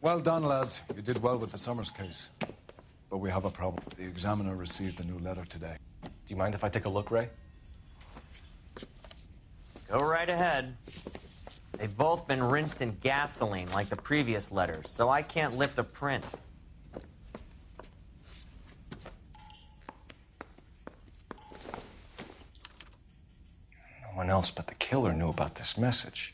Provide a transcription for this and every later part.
Well done, lads. You did well with the Summers case. But we have a problem. The examiner received a new letter today. Do you mind if I take a look, Ray? Go right ahead. They've both been rinsed in gasoline like the previous letters, so I can't lift a print. No one else but the killer knew about this message.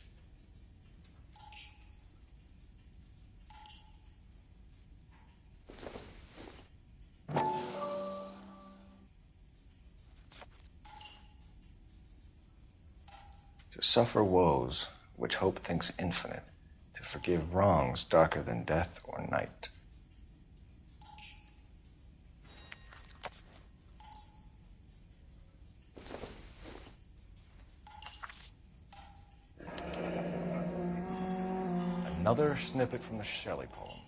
To suffer woes which hope thinks infinite, to forgive wrongs darker than death or night. Another snippet from the Shelley poem.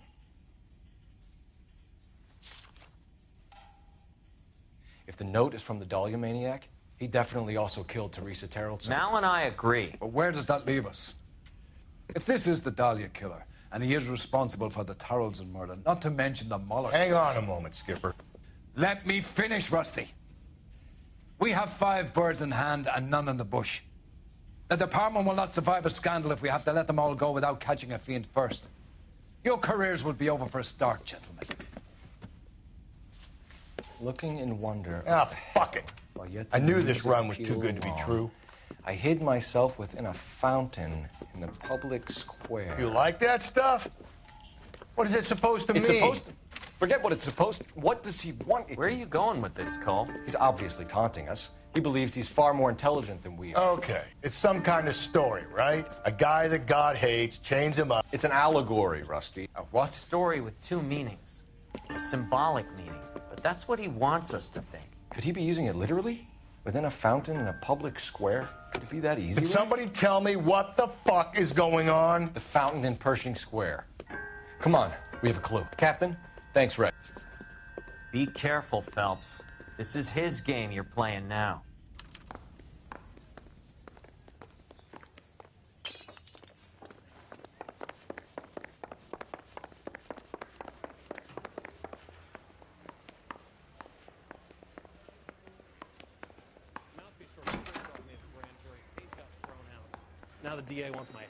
If the note is from the Dahlia maniac, he definitely also killed Teresa Terrellson. Mal and I agree. But where does that leave us? If this is the Dahlia killer, and he is responsible for the Tarrelson murder, not to mention the Muller Hang case. on a moment, Skipper. Let me finish, Rusty. We have 5 birds in hand and none in the bush. The department will not survive a scandal if we have to let them all go without catching a fiend first. Your careers will be over for a start, gentlemen. Looking in wonder. Ah, fuck it. While yet I the knew news this run was too appealed good to be long, true. I hid myself within a fountain in the public square. You like that stuff? What is it supposed to It's mean? supposed to... Forget what it's supposed to... What does he want it Where are to... you going with this, Cole? He's obviously taunting us. He believes he's far more intelligent than we are. Okay, it's some kind of story, right? A guy that God hates, chains him up. It's an allegory, Rusty. A what? Story with 2 meanings. A symbolic meaning. But that's what he wants us to think. Could he be using it literally? Within a fountain in a public square? Could it be that easy? Can somebody tell me what the fuck is going on? The fountain in Pershing Square. Come on, we have a clue. Captain, thanks, Ray. Be careful, Phelps. This is his game you're playing now. Now the DA wants my hand.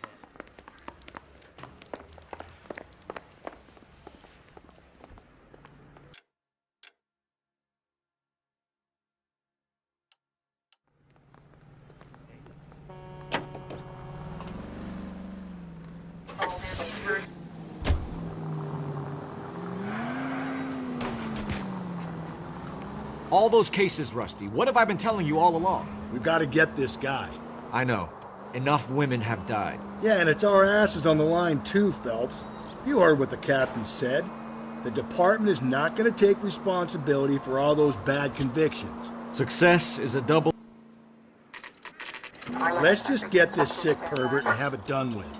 All those cases, Rusty. What have I been telling you all along? We've got to get this guy. I know. Enough women have died. Yeah, and it's our asses on the line too, Phelps. You heard what the captain said. The department is not going to take responsibility for all those bad convictions. Success is a double... Let's just get this sick pervert and have it done with.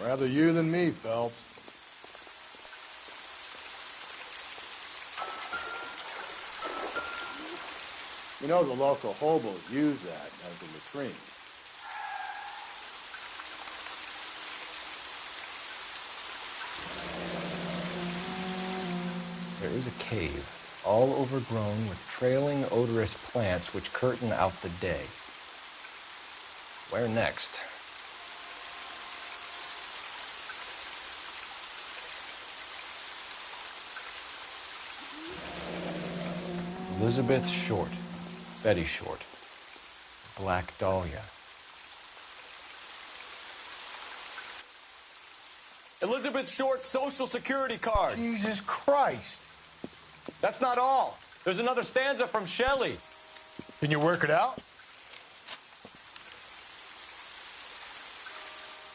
Rather you than me, Phelps. You know the local hobos use that as a latrine. There is a cave, all overgrown with trailing, odorous plants which curtain out the day. Where next? Elizabeth Short, Betty Short, Black Dahlia. Elizabeth Short's Social Security card. Jesus Christ. That's not all. There's another stanza from Shelley. Can you work it out?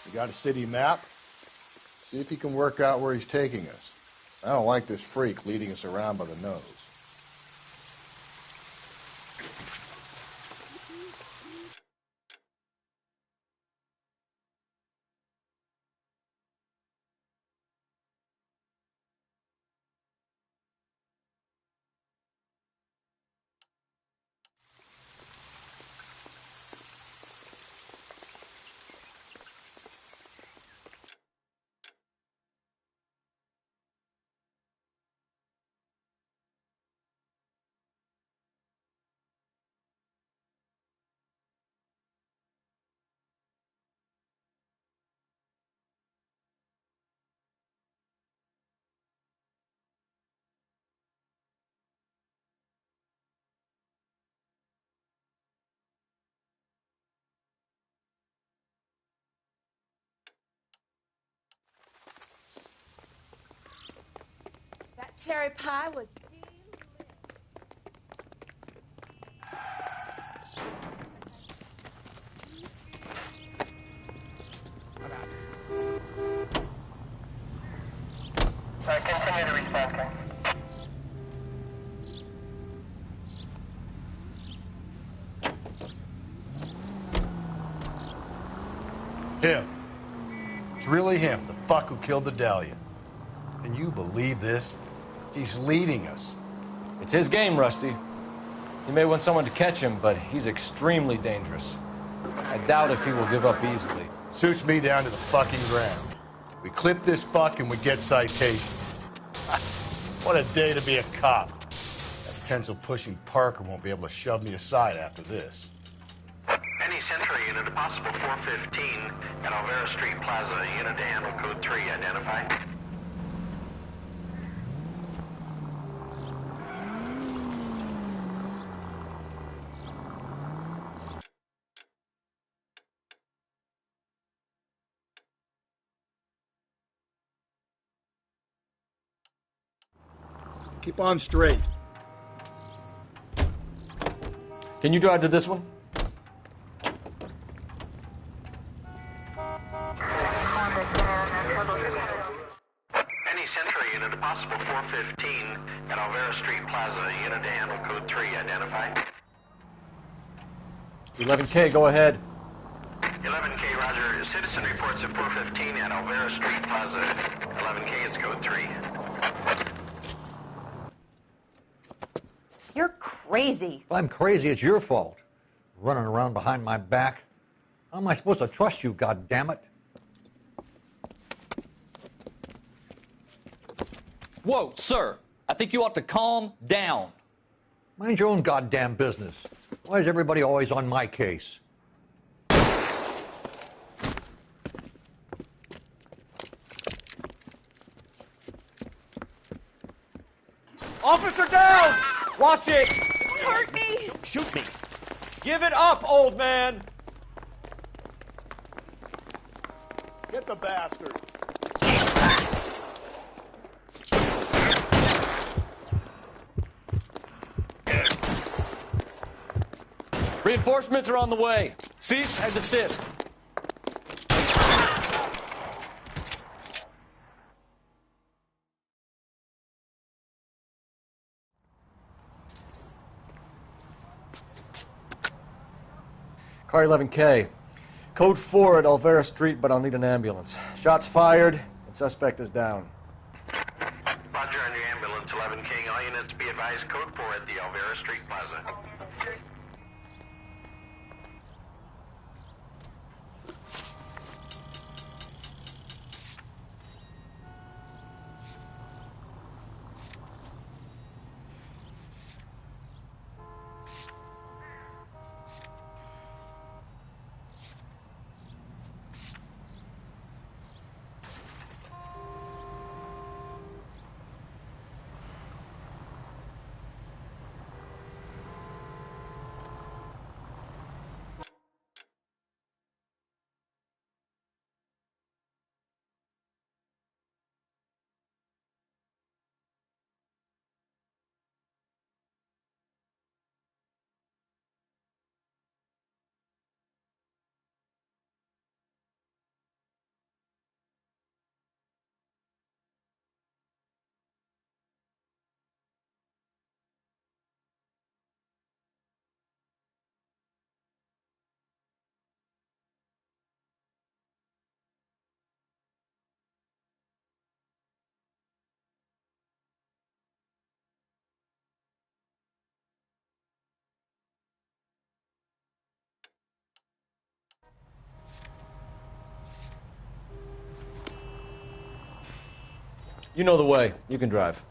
You got a city map? See if you can work out where he's taking us. I don't like this freak leading us around by the nose. That cherry pie was Continue to respond, King. Him. It's really him, the fuck who killed the Dahlia. Can you believe this? He's leading us. It's his game, Rusty. He may want someone to catch him, but he's extremely dangerous. I doubt if he will give up easily. Suits me down to the fucking ground. We clip this fuck and we get citation. What a day to be a cop. That pencil-pushing Parker won't be able to shove me aside after this. Any Century unit, a possible 415 at Alvera Street Plaza. Unit to handle code 3, identify. Keep on straight. Can you drive to this one? Any Century unit, a possible 415 at Alvera Street Plaza. Unit to handle code 3, identify. 11K, go ahead. 11K, roger. Citizen reports at 415 at Alvera Street Plaza. 11K, it's code 3. You're crazy. If I'm crazy, it's your fault. Running around behind my back. How am I supposed to trust you, goddammit? Whoa, sir. I think you ought to calm down. Mind your own goddamn business. Why is everybody always on my case? Officer down! Watch it! hurt me. Don't shoot me. Give it up, old man! Get the bastard. Reinforcements are on the way. Cease and desist. Car 11K. Code 4 at Alvera Street, but I'll need an ambulance. Shots fired, and suspect is down. Roger on your ambulance, 11K. All units be advised, code 4 at the Alvera Street Plaza. You know the way. You can drive.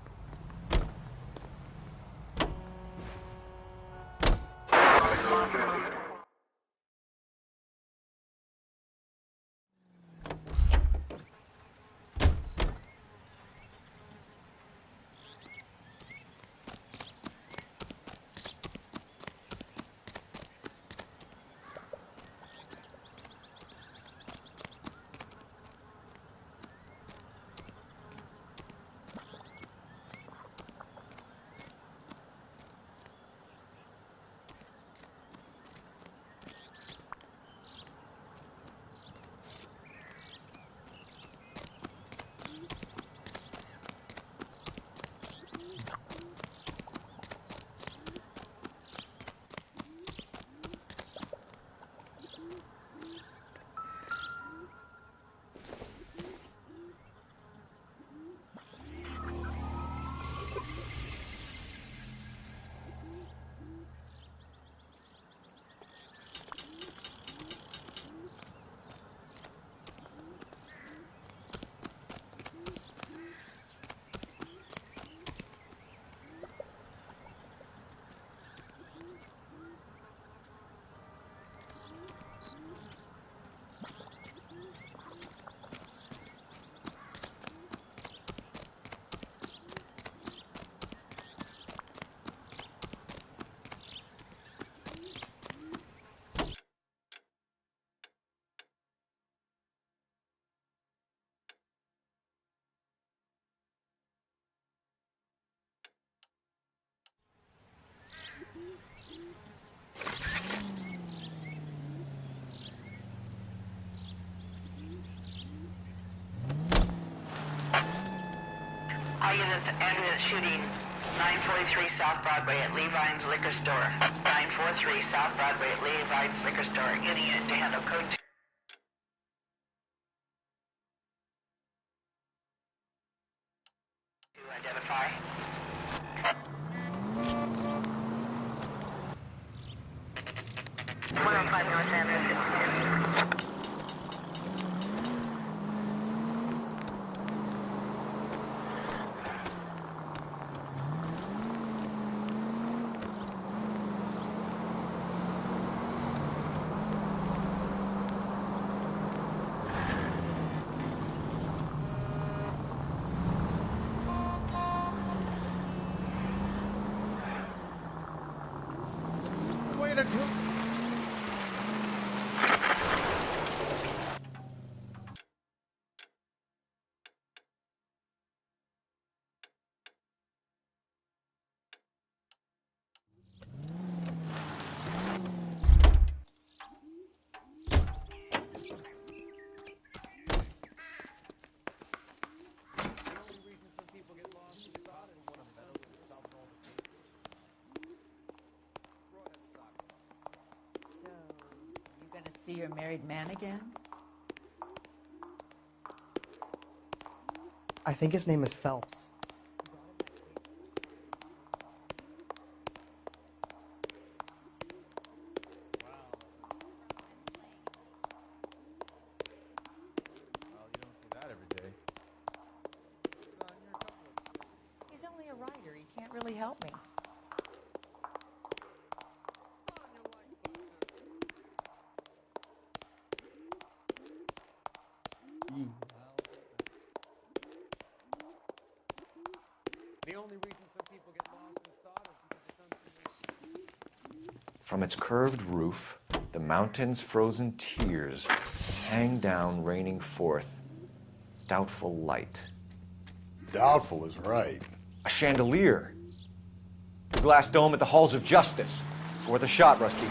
All units ended shooting 943 South Broadway at Levine's Liquor Store. 943 South Broadway at Levine's Liquor Store. Any unit to handle code 2. To identify. North Avenue. Way to do. So, you gonna see your married man again? I think his name is Phelps. He's only a writer. He can't really help me. The only reason some people get lost in thought is because it's From its curved roof, the mountain's frozen tears hang down, raining forth doubtful light. Doubtful is right. A chandelier. The glass dome at the halls of justice. It's worth a shot, Rusty.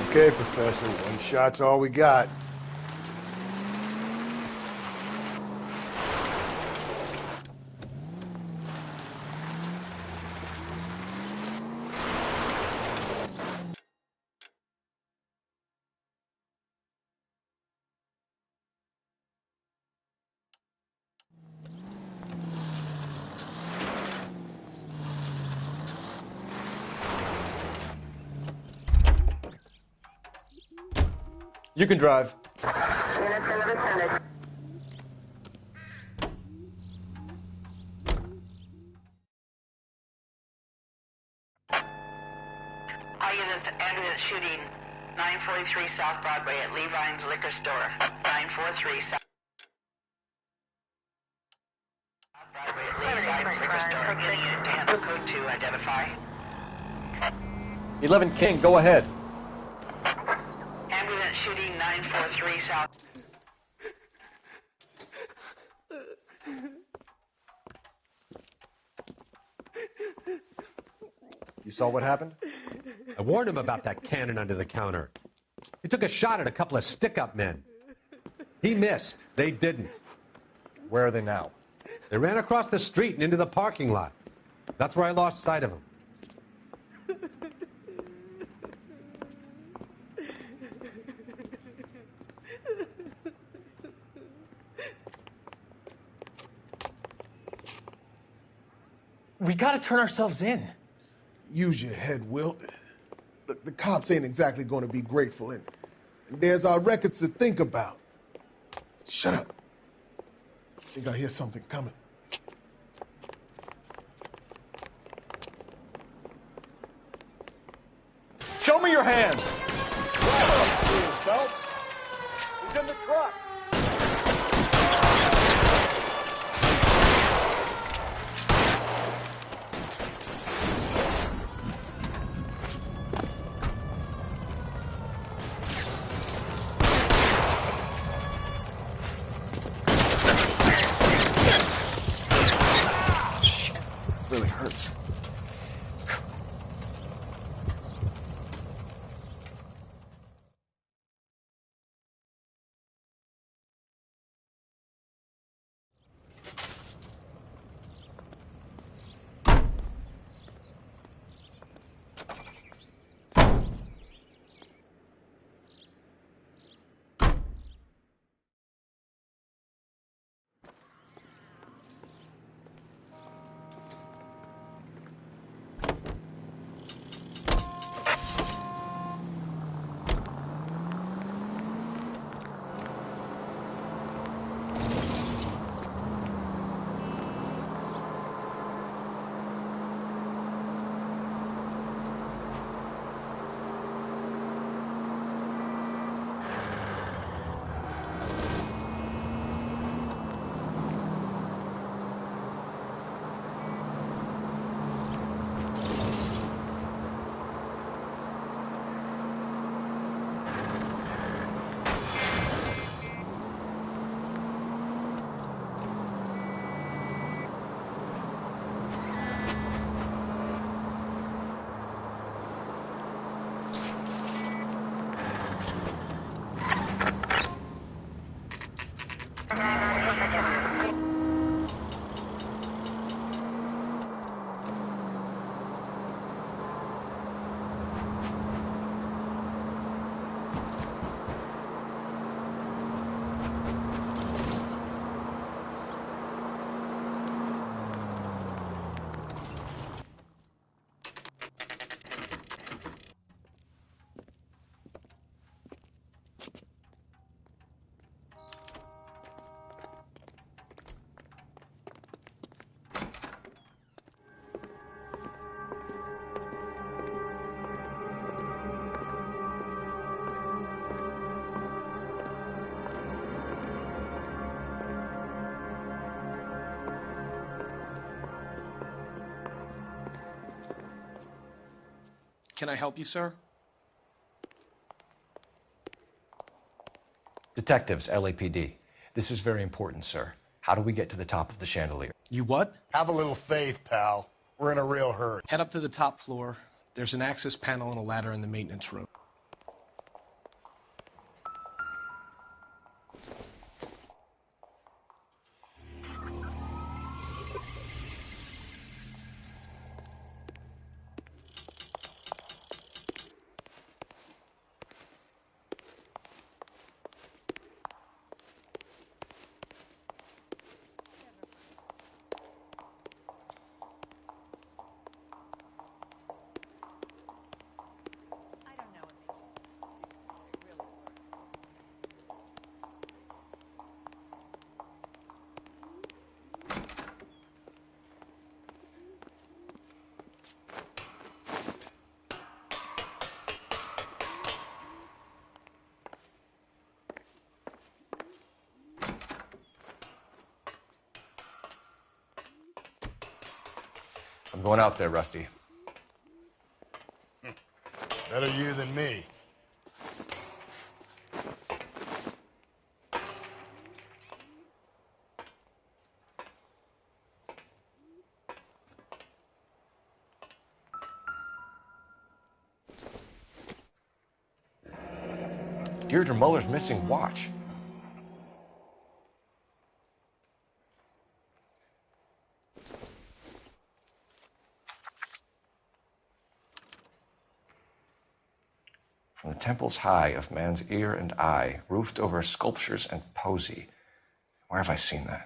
Okay, Professor. One shot's all we got. You can drive. Units in the vicinity. this ambulance shooting 943 South Broadway at Levine's Liquor Store. 943 South Broadway at Levine's Liquor Store. Any unit to handle code 2, identify. 11 King, go ahead. Ambulance shooting 943 South. You saw what happened? I warned him about that cannon under the counter. He took a shot at a couple of stick-up men. He missed. They didn't. Where are they now? They ran across the street and into the parking lot. That's where I lost sight of them. We gotta turn ourselves in. Use your head, Wilt. Look, the cops ain't exactly going to be grateful, and there's our records to think about. Shut up. I think I hear something coming. Show me your hands! Phelps. He's in the truck. Really hurts. Can I help you, sir? Detectives, LAPD. This is very important, sir. How do we get to the top of the chandelier? You what? Have a little faith, pal. We're in a real hurry. Head up to the top floor. There's an access panel and a ladder in the maintenance room. I don't know I'm going out there, Rusty. Better you than me. Deirdre Muller's missing watch. From the temples high of man's ear and eye, roofed over sculptures and poesy. Where have I seen that?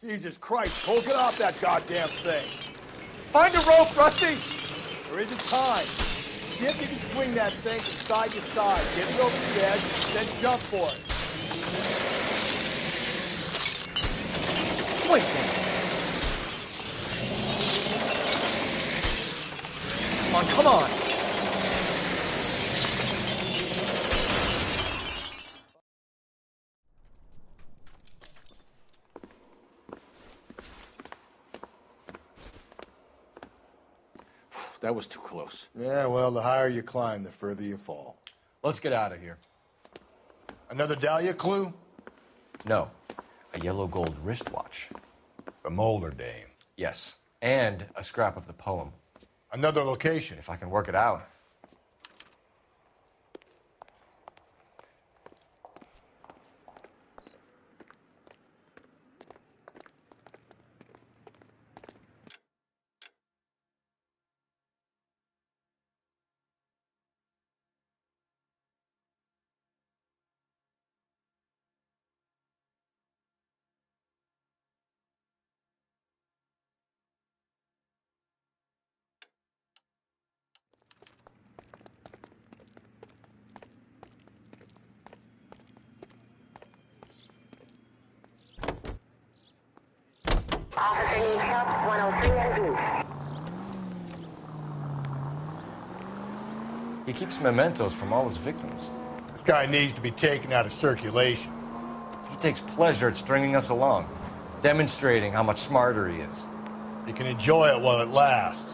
Jesus Christ, Cole, get off that goddamn thing. Find a rope, Rusty! There isn't time. See if you can swing that thing from side to side. Get it over the edge, then jump for it. Swing! Come on! That was too close. Yeah, well, the higher you climb, the further you fall. Let's get out of here. Another Dahlia clue? No. A yellow gold wristwatch. A Mulder dame. Yes. And a scrap of the poem. Another location. If I can work it out. Officer needs help, 103 and He keeps mementos from all his victims. This guy needs to be taken out of circulation. He takes pleasure at stringing us along, demonstrating how much smarter he is. You can enjoy it while it lasts.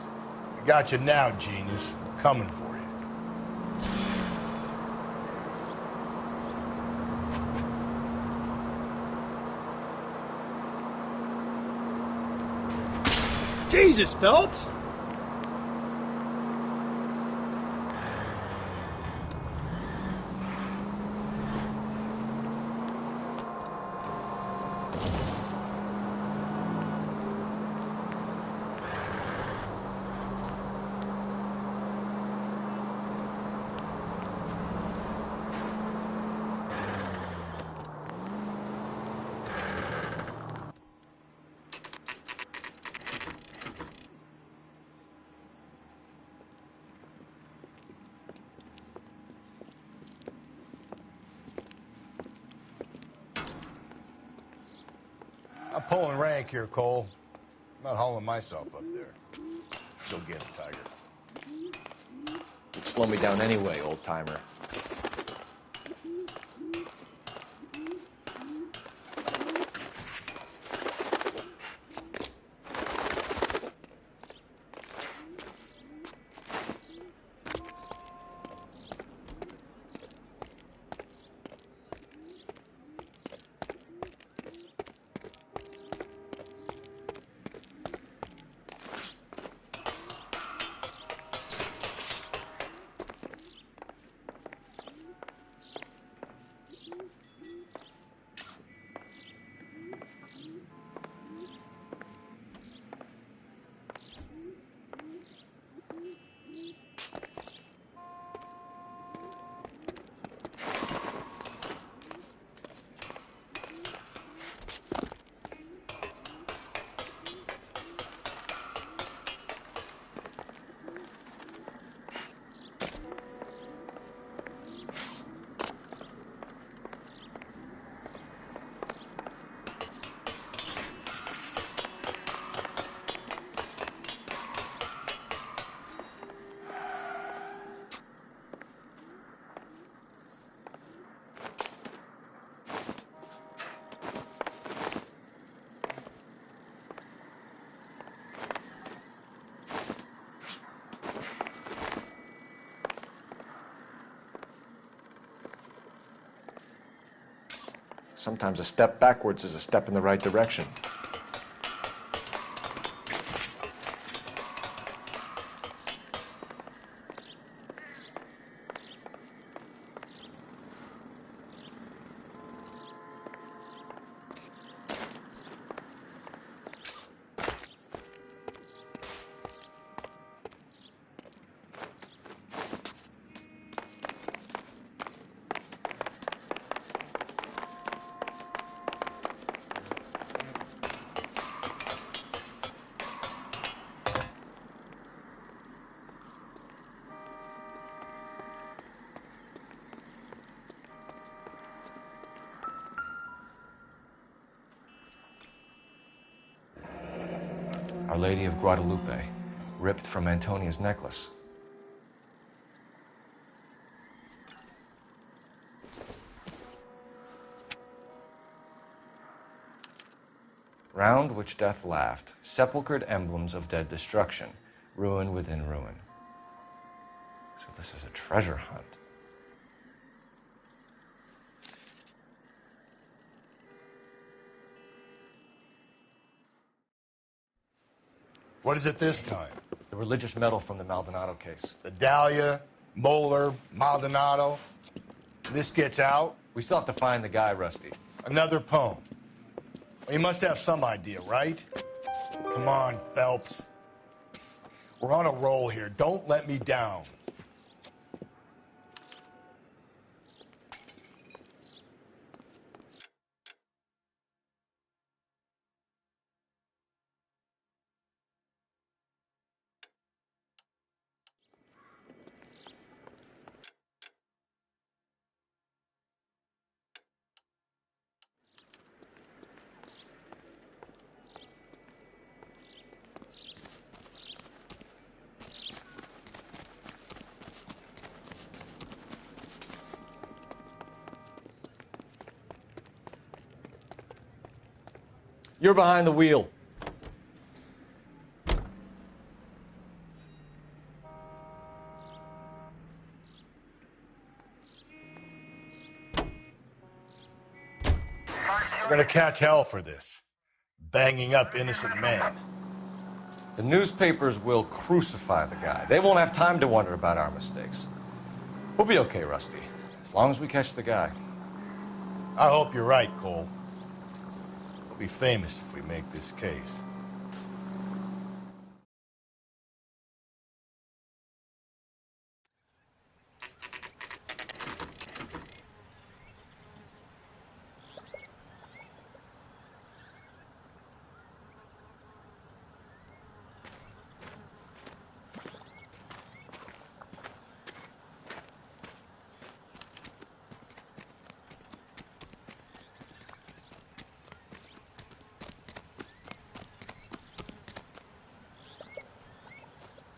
I got you now, genius. I'm coming for you. Jesus, Phelps! I'm pulling rank here, Cole. I'm not hauling myself up there. Go get him, Tiger. You'd slow me down anyway, old-timer. Sometimes a step backwards is a step in the right direction. Our Lady of Guadalupe, ripped from Antonia's necklace. Round which death laughed, sepulchred emblems of dead destruction, ruin within ruin. So this is a treasure hunt. What is it this time? The religious medal from the Maldonado case. The Dahlia, Moeller, Maldonado. This gets out. We still have to find the guy, Rusty. Another poem. Well, you must have some idea, right? Come on, Phelps. We're on a roll here. Don't let me down. You're behind the wheel. We're gonna catch hell for this. Banging up innocent men. The newspapers will crucify the guy. They won't have time to wonder about our mistakes. We'll be okay, Rusty, as long as we catch the guy. I hope you're right, Cole. We'll be famous if we make this case.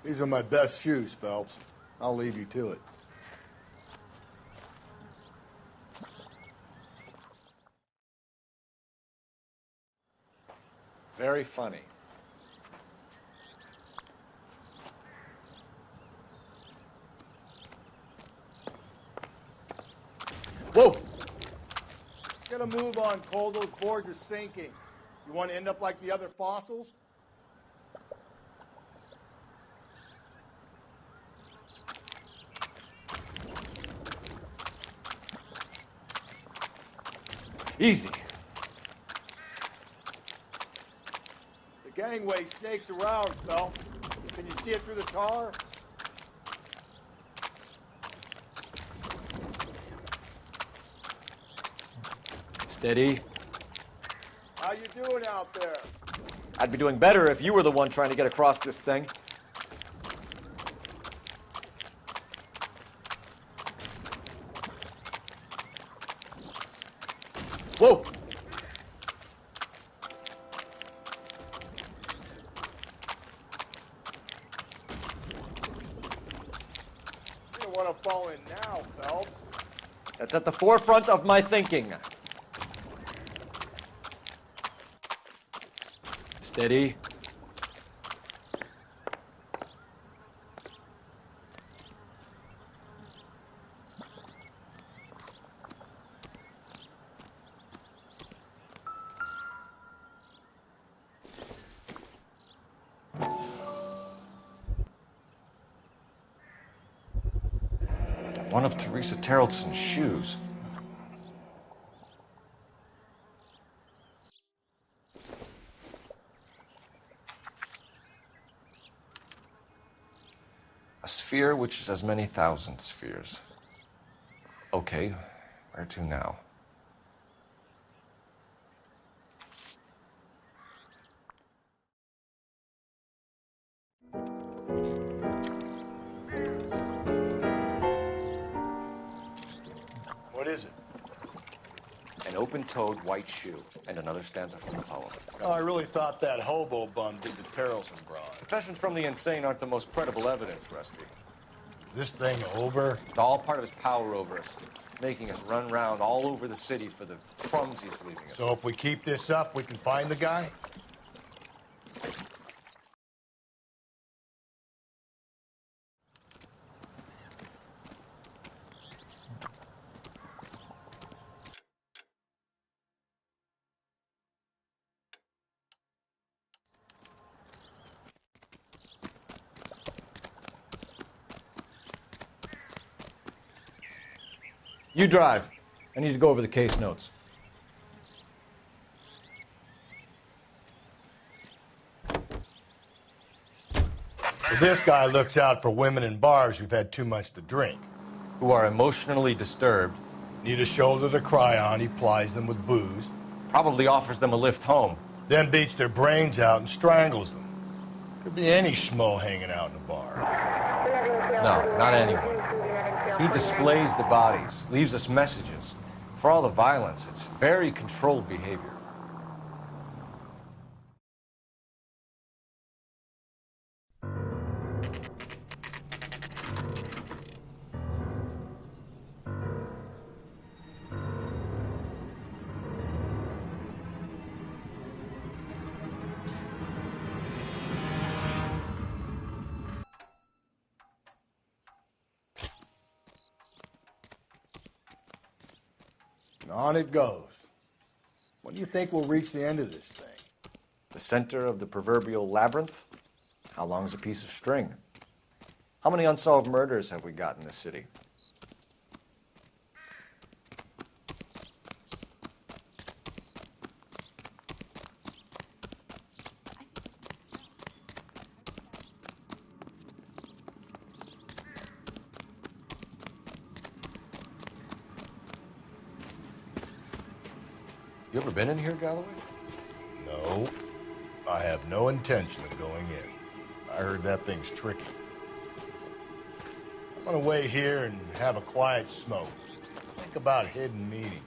These are my best shoes, Phelps. I'll leave you to it. Very funny. Whoa! Get a move on, Cole. Those boards are sinking. You want to end up like the other fossils? Easy. The gangway snakes around, Phelps. Can you see it through the tar? Steady. How you doing out there? I'd be doing better if you were the one trying to get across this thing. Whoa! You don't want to fall in now, Phelps. That's at the forefront of my thinking. Steady. One of Teresa Terrelson's shoes. A sphere which is as many thousand spheres. Okay, where to now? What is it? An open-toed white shoe, and another stanza from the poem. Oh, I really thought that hobo bum did the Terrelson broad. Confessions from the insane aren't the most credible evidence, Rusty. Is this thing over? It's all part of his power over us, making us run round all over the city for the crumbs he's leaving us. So if we keep this up, we can find the guy? You drive. I need to go over the case notes. Well, this guy looks out for women in bars who've had too much to drink. Who are emotionally disturbed. Need a shoulder to cry on, he plies them with booze. Probably offers them a lift home. Then beats their brains out and strangles them. Could be any schmo hanging out in a bar. No, not anyone. He displays the bodies, leaves us messages. For all the violence, it's very controlled behavior. And on it goes. When do you think we'll reach the end of this thing? The center of the proverbial labyrinth? How long's a piece of string? How many unsolved murders have we got in this city? You ever been in here, Galloway? No. I have no intention of going in. I heard that thing's tricky. I'm gonna wait here and have a quiet smoke. Think about hidden meetings.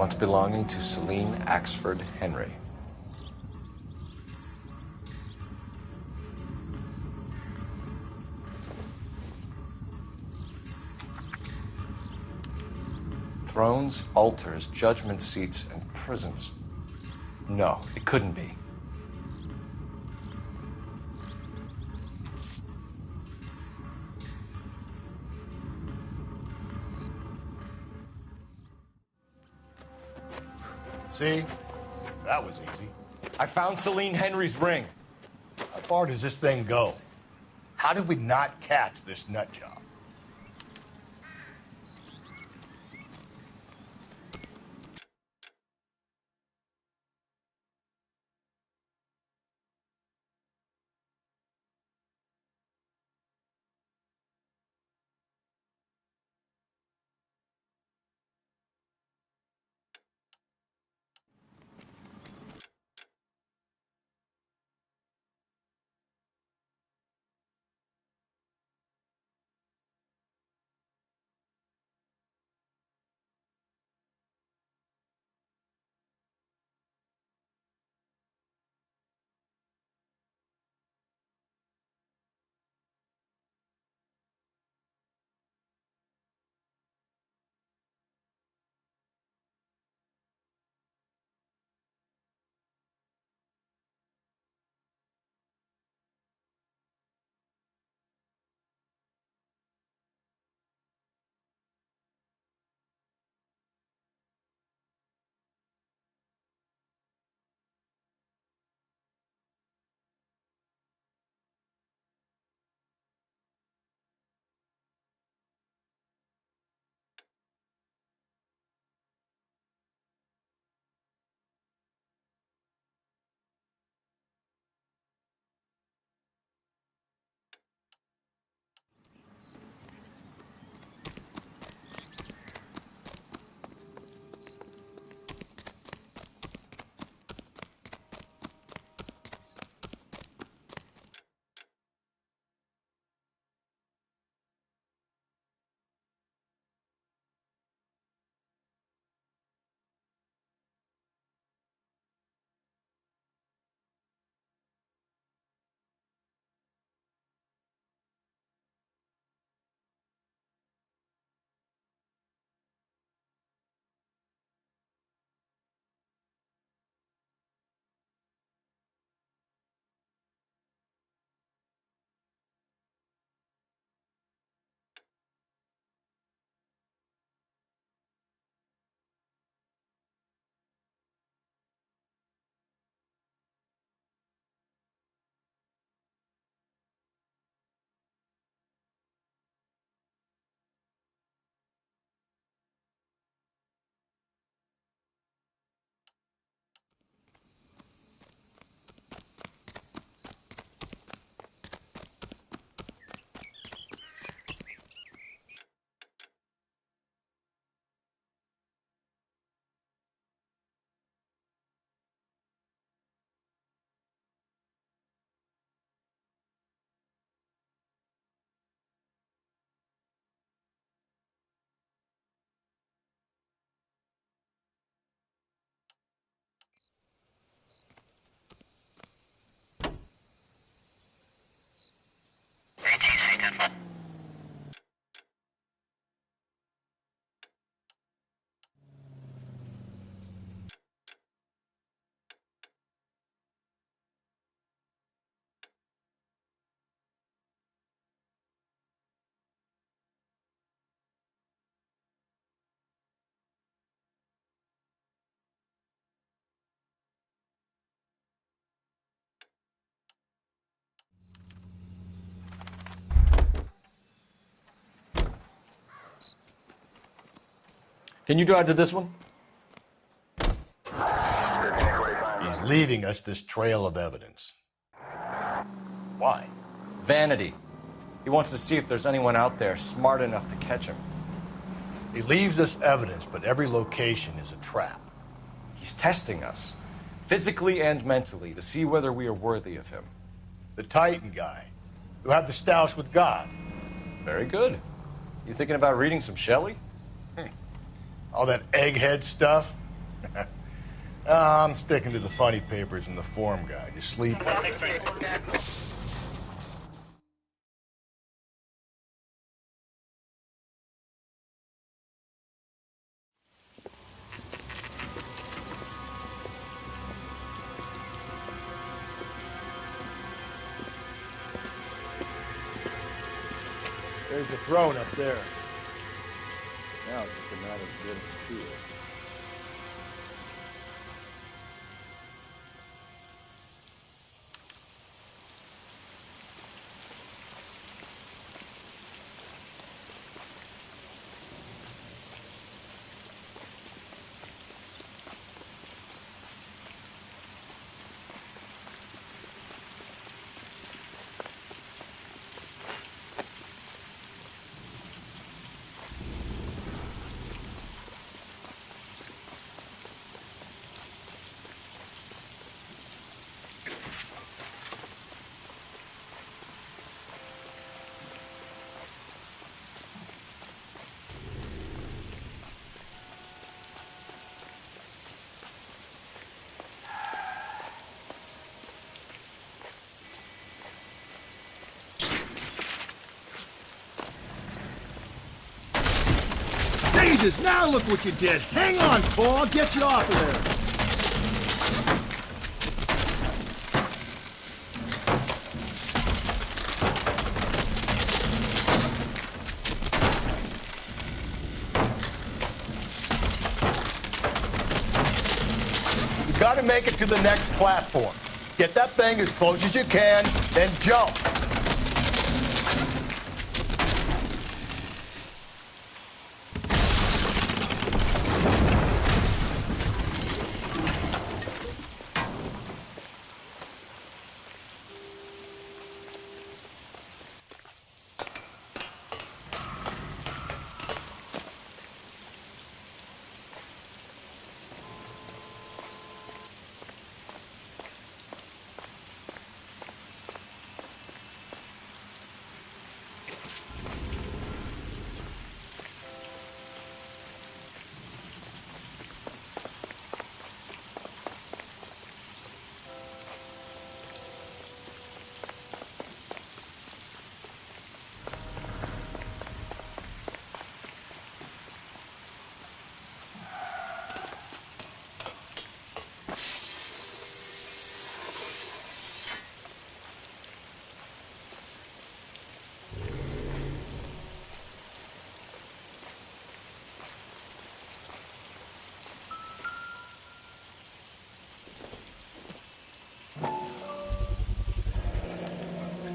once belonging to Celine Axford Henry. Thrones, altars, judgment seats, and prisons. No, it couldn't be. See? That was easy. I found Celine Henry's ring. How far does this thing go? How did we not catch this nut job? Can you drive to this one? He's leaving us this trail of evidence. Why? Vanity. He wants to see if there's anyone out there smart enough to catch him. He leaves us evidence, but every location is a trap. He's testing us, physically and mentally, to see whether we are worthy of him. The Titan guy, who had the stoush with God. Very good. You thinking about reading some Shelley? All that egghead stuff? I'm sticking to the funny papers and the form guide. You sleep? There's the throne up there. Now it's just a matter of getting to it. Jesus, now look what you did. Hang on, Cole. I'll get you off of there. You gotta make it to the next platform. Get that thing as close as you can, then jump.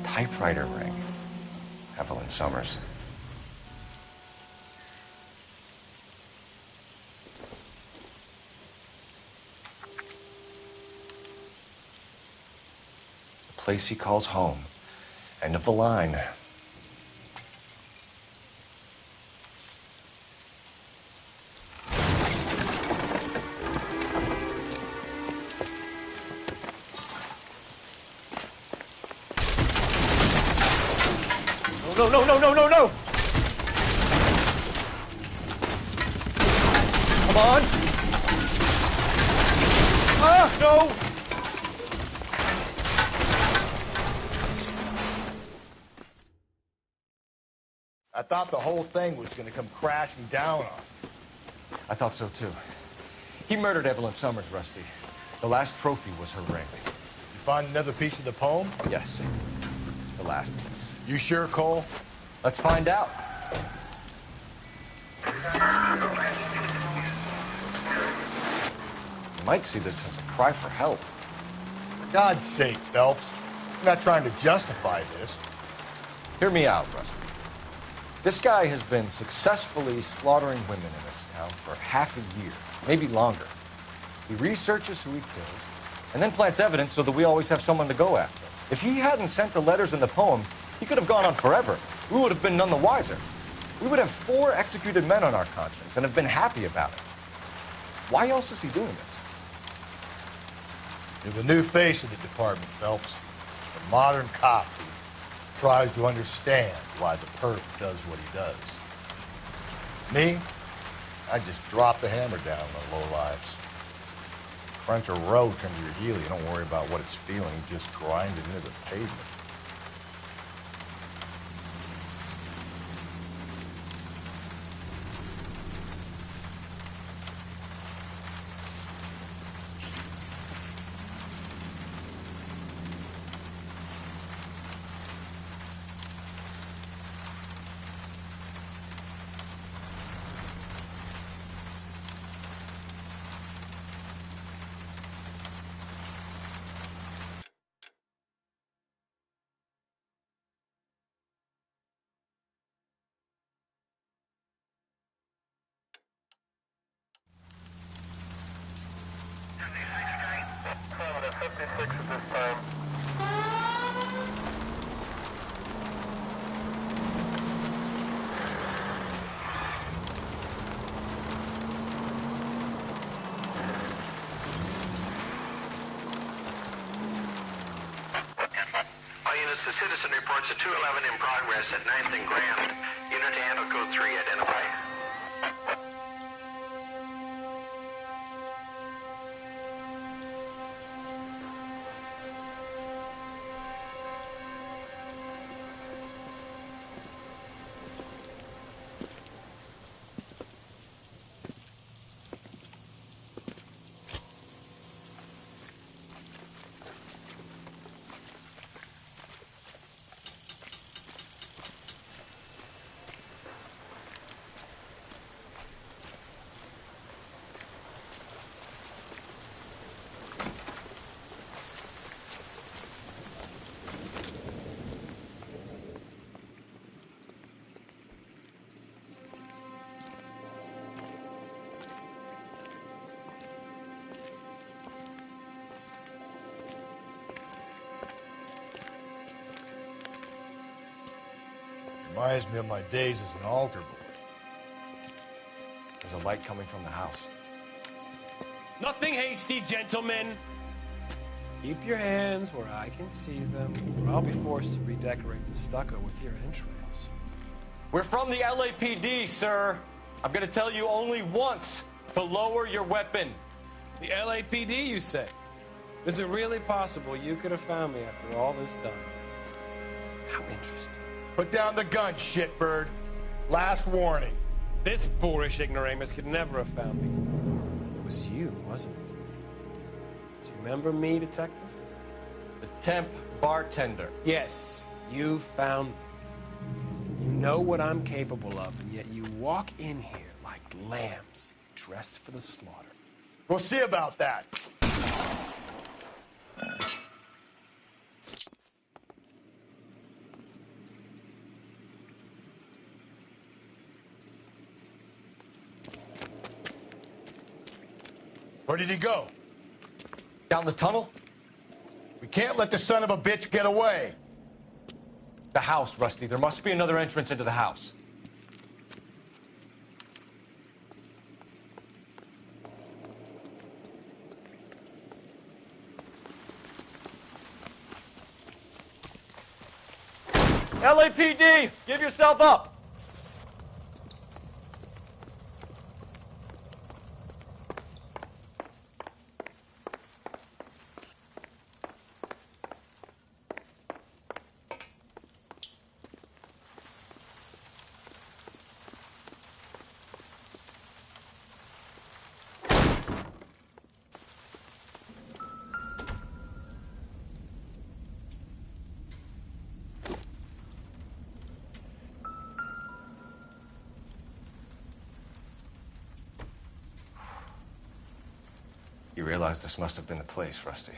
Typewriter ring. Evelyn Summers. The place he calls home. End of the line. No, no, no, no, no, no! Come on! Ah, no! I thought the whole thing was gonna come crashing down on him. I thought so too. He murdered Evelyn Summers, Rusty. The last trophy was her ring. You find another piece of the poem? Yes. The last piece. You sure, Cole? Let's find out. You might see this as a cry for help. For God's sake, Phelps. I'm not trying to justify this. Hear me out, Rusty. This guy has been successfully slaughtering women in this town for half a year, maybe longer. He researches who he kills, and then plants evidence so that we always have someone to go after. If he hadn't sent the letters in the poem, he could have gone on forever. We would have been none the wiser. We would have 4 executed men on our conscience and have been happy about it. Why else is he doing this? You're the new face of the department, Phelps. The modern cop who tries to understand why the perp does what he does. Me? I just drop the hammer down on low lives. Crunch a roach under your heel. You don't worry about what it's feeling. You just grind it into the pavement. The citizen reports a 211 in progress at 9th and Grand. Unit to handle code 3, identify. Reminds me of my days as an altar boy. There's a light coming from the house. Nothing hasty, gentlemen. Keep your hands where I can see them, or I'll be forced to redecorate the stucco with your entrails. We're from the LAPD, sir. I'm gonna tell you only once to lower your weapon. The LAPD, you say? Is it really possible you could have found me after all this time? How interesting. Put down the gun, shitbird. Last warning. This boorish ignoramus could never have found me. It was you, wasn't it? Do you remember me, detective? The temp bartender. Yes, you found me. You know what I'm capable of, and yet you walk in here like lambs dressed for the slaughter. We'll see about that. Where did he go? Down the tunnel? We can't let the son of a bitch get away. The house, Rusty. There must be another entrance into the house. LAPD! Give yourself up! You realize this must have been the place, Rusty.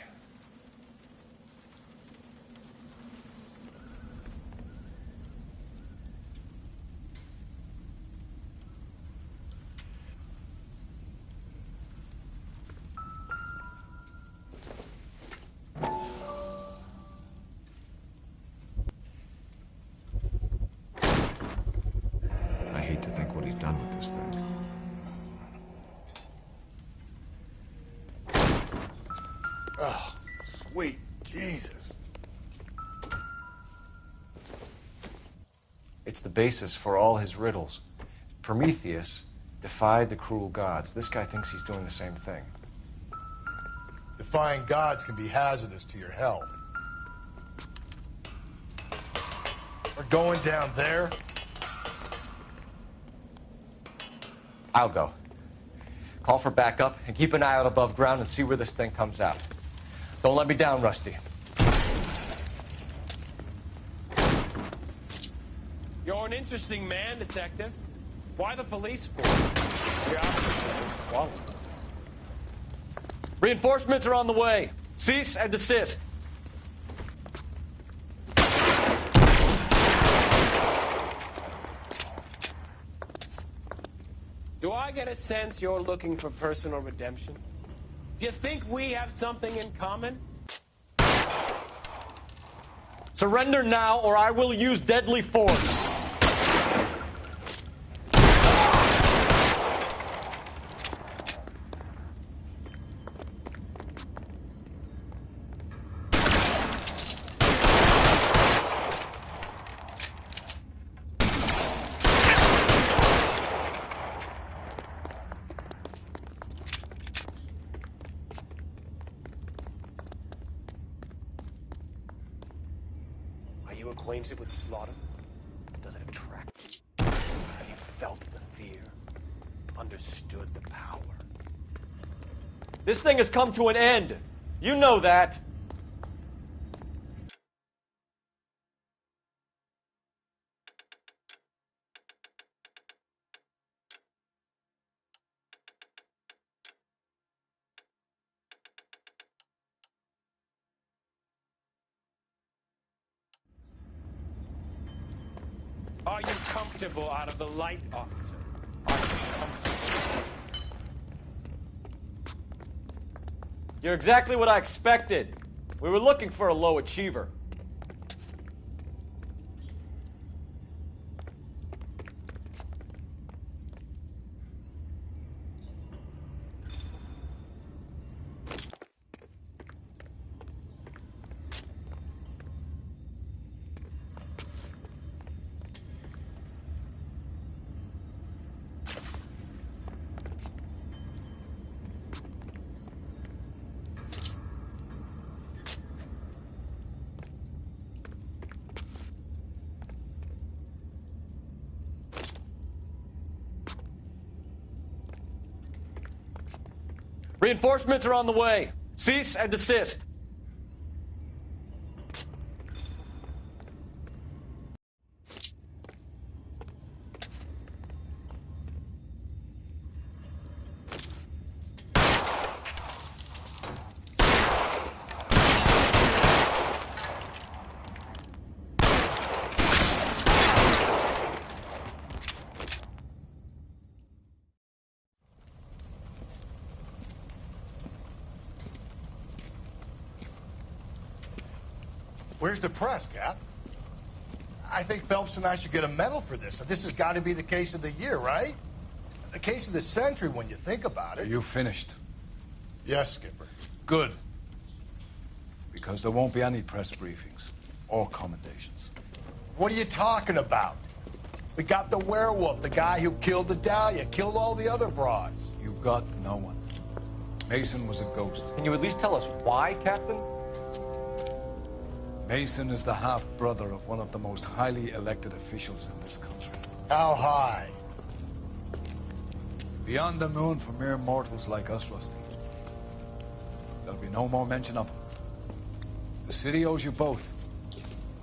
I hate to think what he's done with this thing. Oh, sweet Jesus. It's the basis for all his riddles. Prometheus defied the cruel gods. This guy thinks he's doing the same thing. Defying gods can be hazardous to your health. We're going down there. I'll go. Call for backup and keep an eye out above ground and see where this thing comes out. Don't let me down, Rusty. You're an interesting man, Detective. Why the police force? You're out. Reinforcements are on the way. Cease and desist. Do I get a sense you're looking for personal redemption? Do you think we have something in common? Surrender now, or I will use deadly force. Are you acquainted with slaughter? Does it attract you? Have you felt the fear? Understood the power? This thing has come to an end. You know that. Are you comfortable out of the light, officer? Are you comfortable? You're exactly what I expected. We were looking for a low achiever. Reinforcements are on the way. Cease and desist. Where's the press, Cap? I think Phelps and I should get a medal for this. This has got to be the case of the year, right? The case of the century when you think about it. Are you finished? Yes, Skipper. Good. Because there won't be any press briefings or commendations. What are you talking about? We got the werewolf, the guy who killed the Dahlia, killed all the other broads. You got no one. Mason was a ghost. Can you at least tell us why, Captain? Mason is the half-brother of one of the most highly elected officials in this country. How high? Beyond the moon for mere mortals like us, Rusty. There'll be no more mention of him. The city owes you both.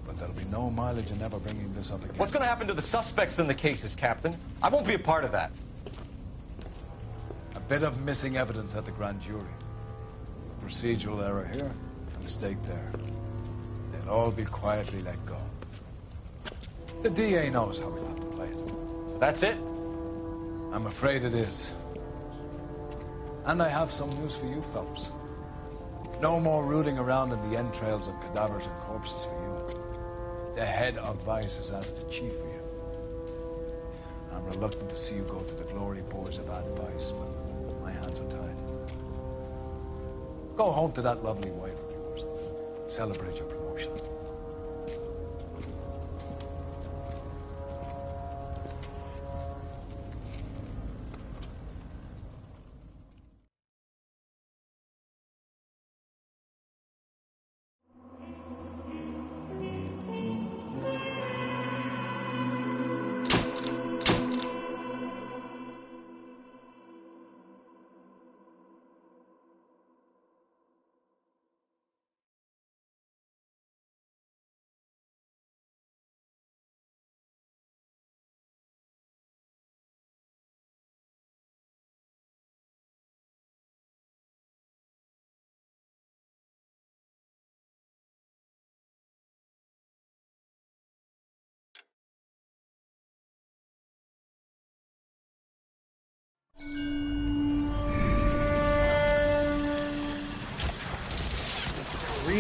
But there'll be no mileage in ever bringing this up again. What's going to happen to the suspects in the cases, Captain? I won't be a part of that. A bit of missing evidence at the grand jury. A procedural error here, a mistake there. They'll all be quietly let go. The DA knows how we'll have to play it. That's it? I'm afraid it is. And I have some news for you, Phelps. No more rooting around in the entrails of cadavers and corpses for you. The head of Vice has asked the chief for you. I'm reluctant to see you go to the glory boys of advice, but my hands are tied. Go home to that lovely wife of yours. Celebrate your promotion.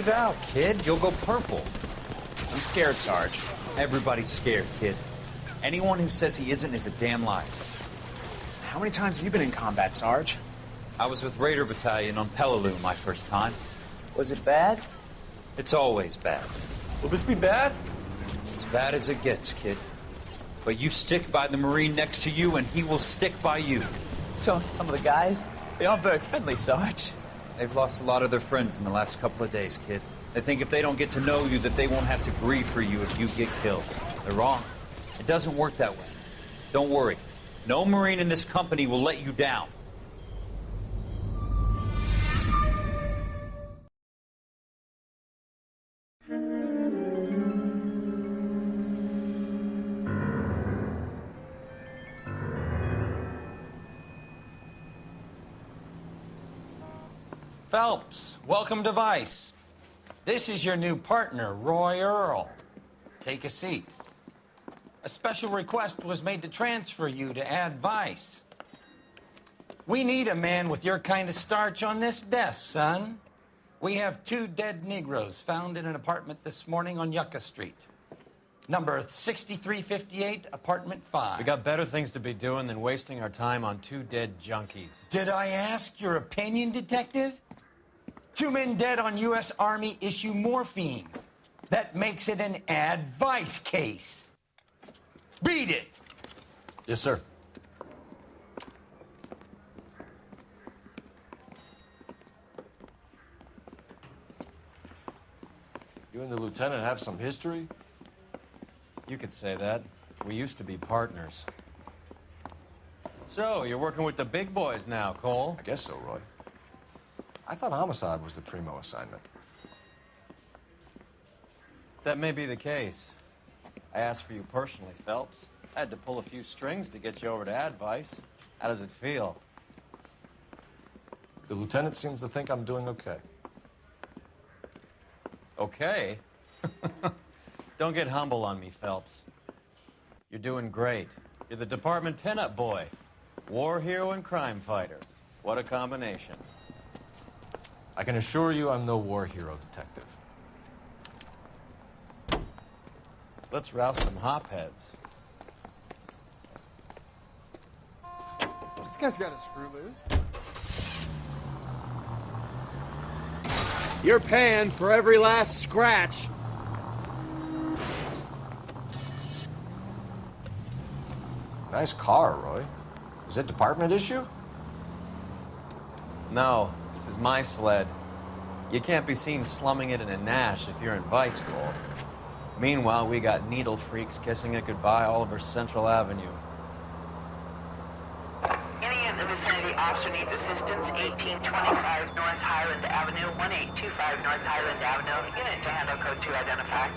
Breathe out, kid. You'll go purple. I'm scared, Sarge. Everybody's scared, kid. Anyone who says he isn't is a damn liar. How many times have you been in combat, Sarge? I was with Raider Battalion on Peleliu my first time. Was it bad? It's always bad. Will this be bad? As bad as it gets, kid. But you stick by the Marine next to you, and he will stick by you. So, some of the guys, they aren't very friendly, Sarge. They've lost a lot of their friends in the last couple of days, kid. They think if they don't get to know you, that they won't have to grieve for you if you get killed. They're wrong. It doesn't work that way. Don't worry. No Marine in this company will let you down. Phelps, welcome to Vice. This is your new partner, Roy Earl. Take a seat. A special request was made to transfer you to Ad Vice. We need a man with your kind of starch on this desk, son. We have 2 dead Negroes found in an apartment this morning on Yucca Street. Number 6358, apartment 5. We got better things to be doing than wasting our time on 2 dead junkies. Did I ask your opinion, detective? 2 men dead on U.S. Army issue morphine. That makes it an Ad Vice case. Beat it! Yes, sir. You and the lieutenant have some history? You could say that. We used to be partners. So, you're working with the big boys now, Cole? I guess so, Roy. I thought homicide was the primo assignment. That may be the case. I asked for you personally, Phelps. I had to pull a few strings to get you over to Advice. How does it feel? The lieutenant seems to think I'm doing okay. Okay? Don't get humble on me, Phelps. You're doing great. You're the department pinup boy. War hero and crime fighter. What a combination. I can assure you I'm no war hero, detective. Let's rouse some hopheads. This guy's got a screw loose. You're paying for every last scratch. Nice car, Roy. Is it department issue? No, this is my sled. You can't be seen slumming it in a Nash if you're in Vice Corps. Meanwhile, we got needle freaks kissing it goodbye all over Central Avenue. Any in the vicinity officer needs assistance, 1825 North Highland Avenue, 1825 North Highland Avenue. Unit to handle code 2 identify.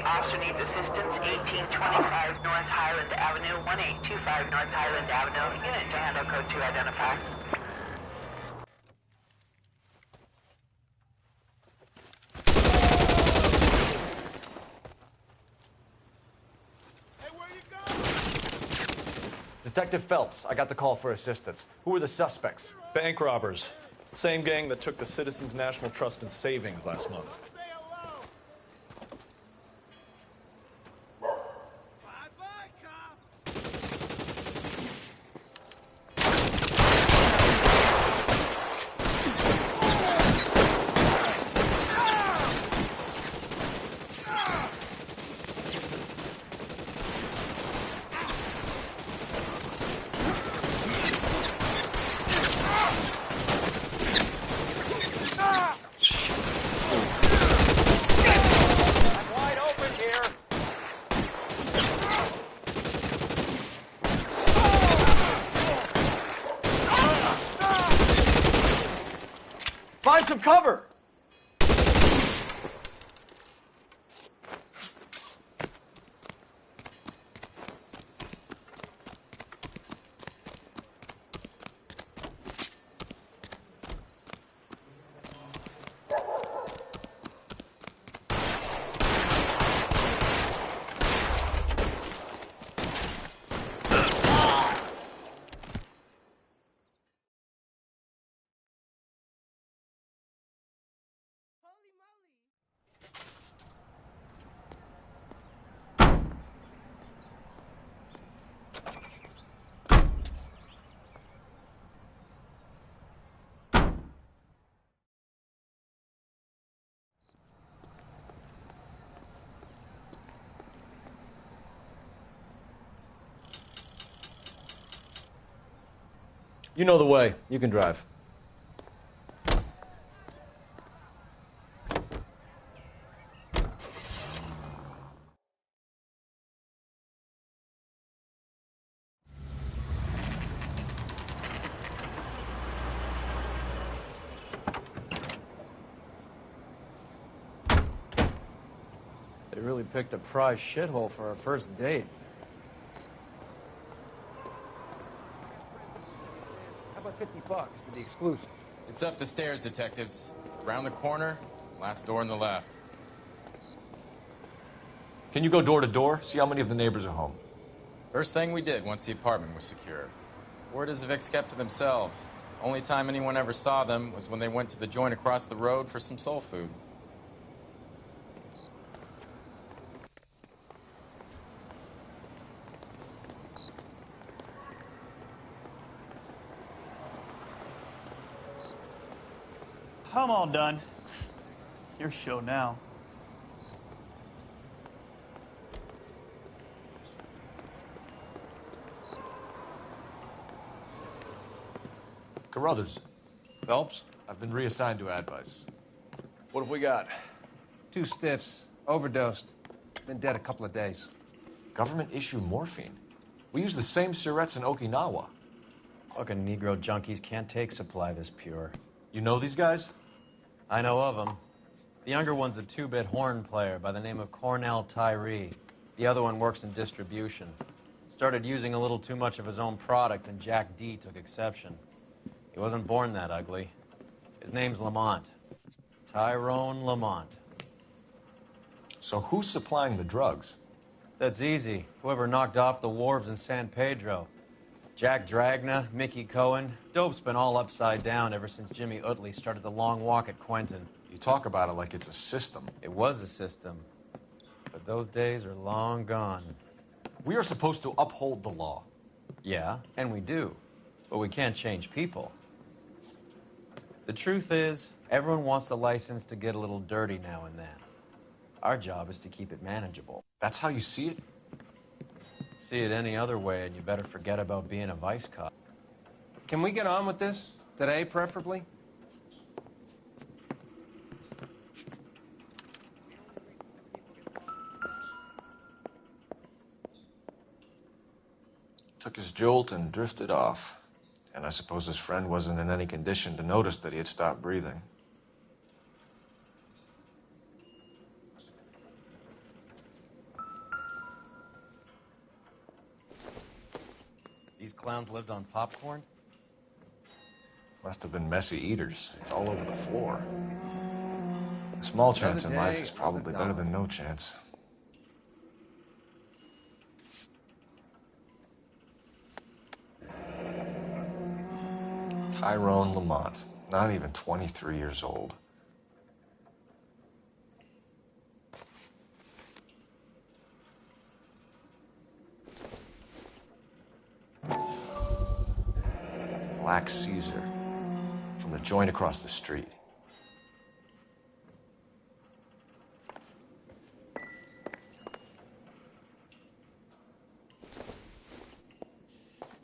Officer needs assistance, 1825 North Highland Avenue, 1825 North Highland Avenue. Unit to handle code 2 identify. Detective Phelps, I got the call for assistance. Who are the suspects? Bank robbers. Same gang that took the Citizens National Trust and Savings last month. Find some cover! You know the way. You can drive. They really picked a prize shithole for our first date. How about $50 for the exclusive? It's up the stairs, detectives. Around the corner, last door on the left. Can you go door to door? See how many of the neighbors are home. First thing we did once the apartment was secure. Word is the Vicks kept to themselves. Only time anyone ever saw them was when they went to the joint across the road for some soul food. I'm all done. Your show now. Carruthers. Phelps? I've been reassigned to Advice. What have we got? 2 stiffs. Overdosed. Been dead a couple of days. Government issue morphine. We use the same syrettes in Okinawa. Fucking Negro junkies can't take supply this pure. You know these guys? I know of them. The younger one's a 2-bit horn player by the name of Cornell Tyree. The other one works in distribution. Started using a little too much of his own product, and Jack D took exception. He wasn't born that ugly. His name's Lamont. Tyrone Lamont. So who's supplying the drugs? That's easy. Whoever knocked off the wharves in San Pedro. Jack Dragna, Mickey Cohen. Dope's been all upside down ever since Jimmy Utley started the long walk at Quentin. You talk about it like it's a system. It was a system. But those days are long gone. We are supposed to uphold the law. Yeah, and we do. But we can't change people. The truth is, everyone wants a license to get a little dirty now and then. Our job is to keep it manageable. That's how you see it? See it any other way, and you better forget about being a vice cop. Can we get on with this? Today, preferably? Took his jolt and drifted off. And I suppose his friend wasn't in any condition to notice that he had stopped breathing. These clowns lived on popcorn? Must have been messy eaters. It's all over the floor. A small chance in life is probably better than no chance. Tyrone Lamont, not even 23 years old. Black Caesar, from the joint across the street.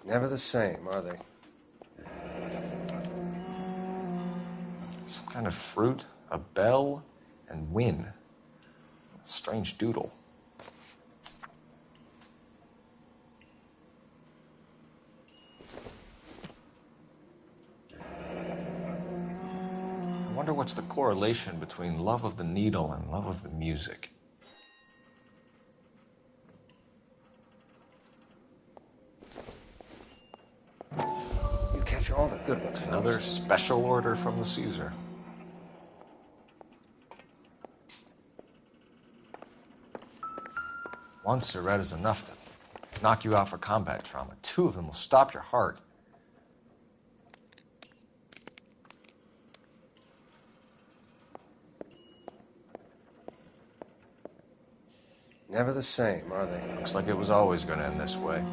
Never the same, are they? Some kind of fruit, a bell, and win. Strange doodle. wonder what's the correlation between love of the needle and love of the music. You catch all the good ones. Another special order from the Caesar. One cigarette is enough to knock you out for combat trauma. 2 of them will stop your heart. Never the same, are they? Looks like it was always going to end this way.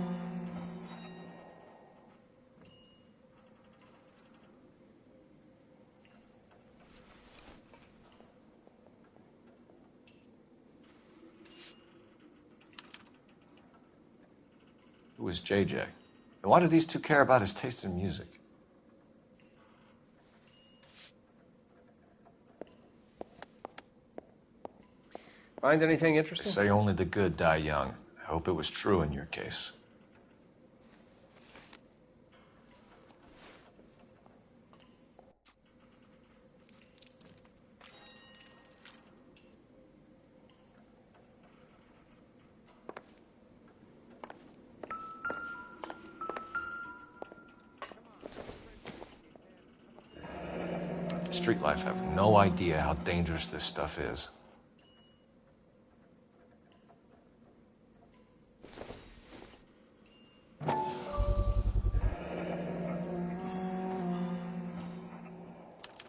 Who was JJ? And why did these 2 care about his taste in music? Find anything They interesting? say only the good die young. I hope it was true in your case. Street life have no idea how dangerous this stuff is.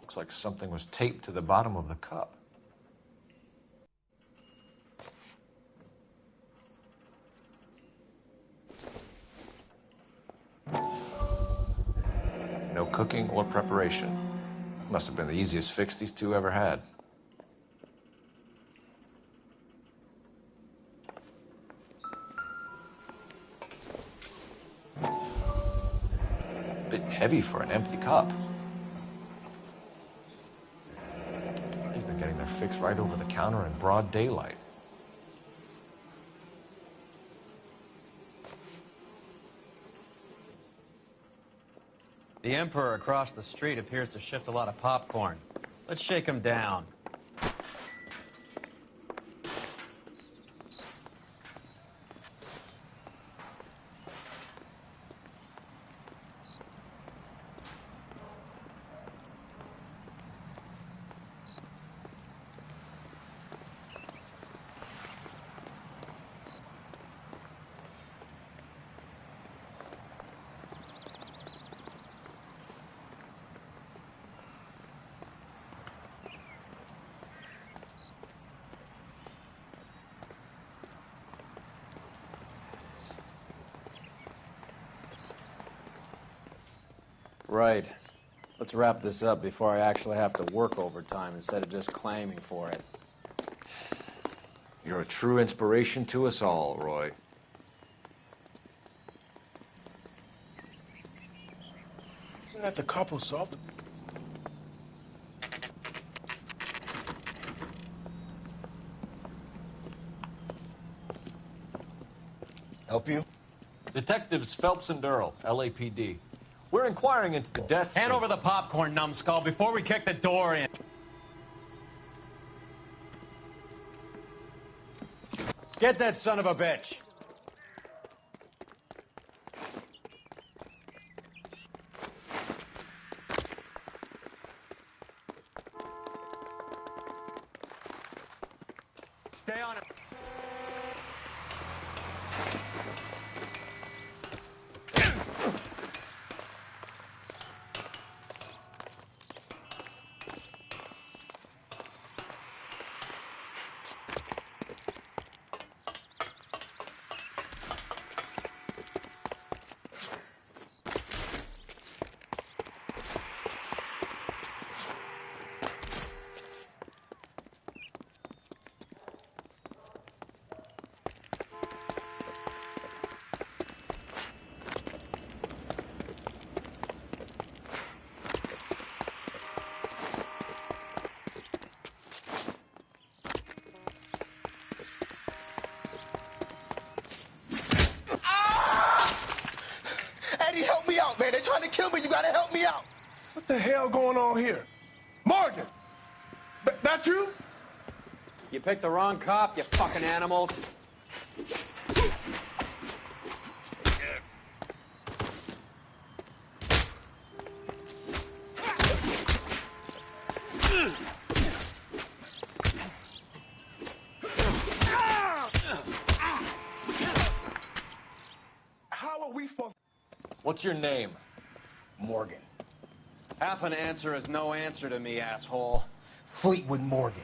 Looks like something was taped to the bottom of the cup. No cooking or preparation. Must have been the easiest fix these 2 ever had. Bit heavy for an empty cup. They've been getting their fix right over the counter in broad daylight. The Emperor across the street appears to shift a lot of popcorn. Let's shake him down. Right. Let's wrap this up before I actually have to work overtime instead of just claiming for it. You're a true inspiration to us all, Roy. Isn't that the cop who solved it? Help you? Detectives Phelps and Earl, LAPD. We're inquiring into the deaths Hand of... over the popcorn, numbskull, before we kick the door in. Get that son of a bitch. Stay on it. Eddie, help me out, man. They're trying to kill me. You gotta help me out. What the hell going on here? Morgan! That you? You picked the wrong cop, you fucking animals. How are we supposed What's your name? Morgan. Half an answer is no answer to me, asshole. Fleetwood Morgan.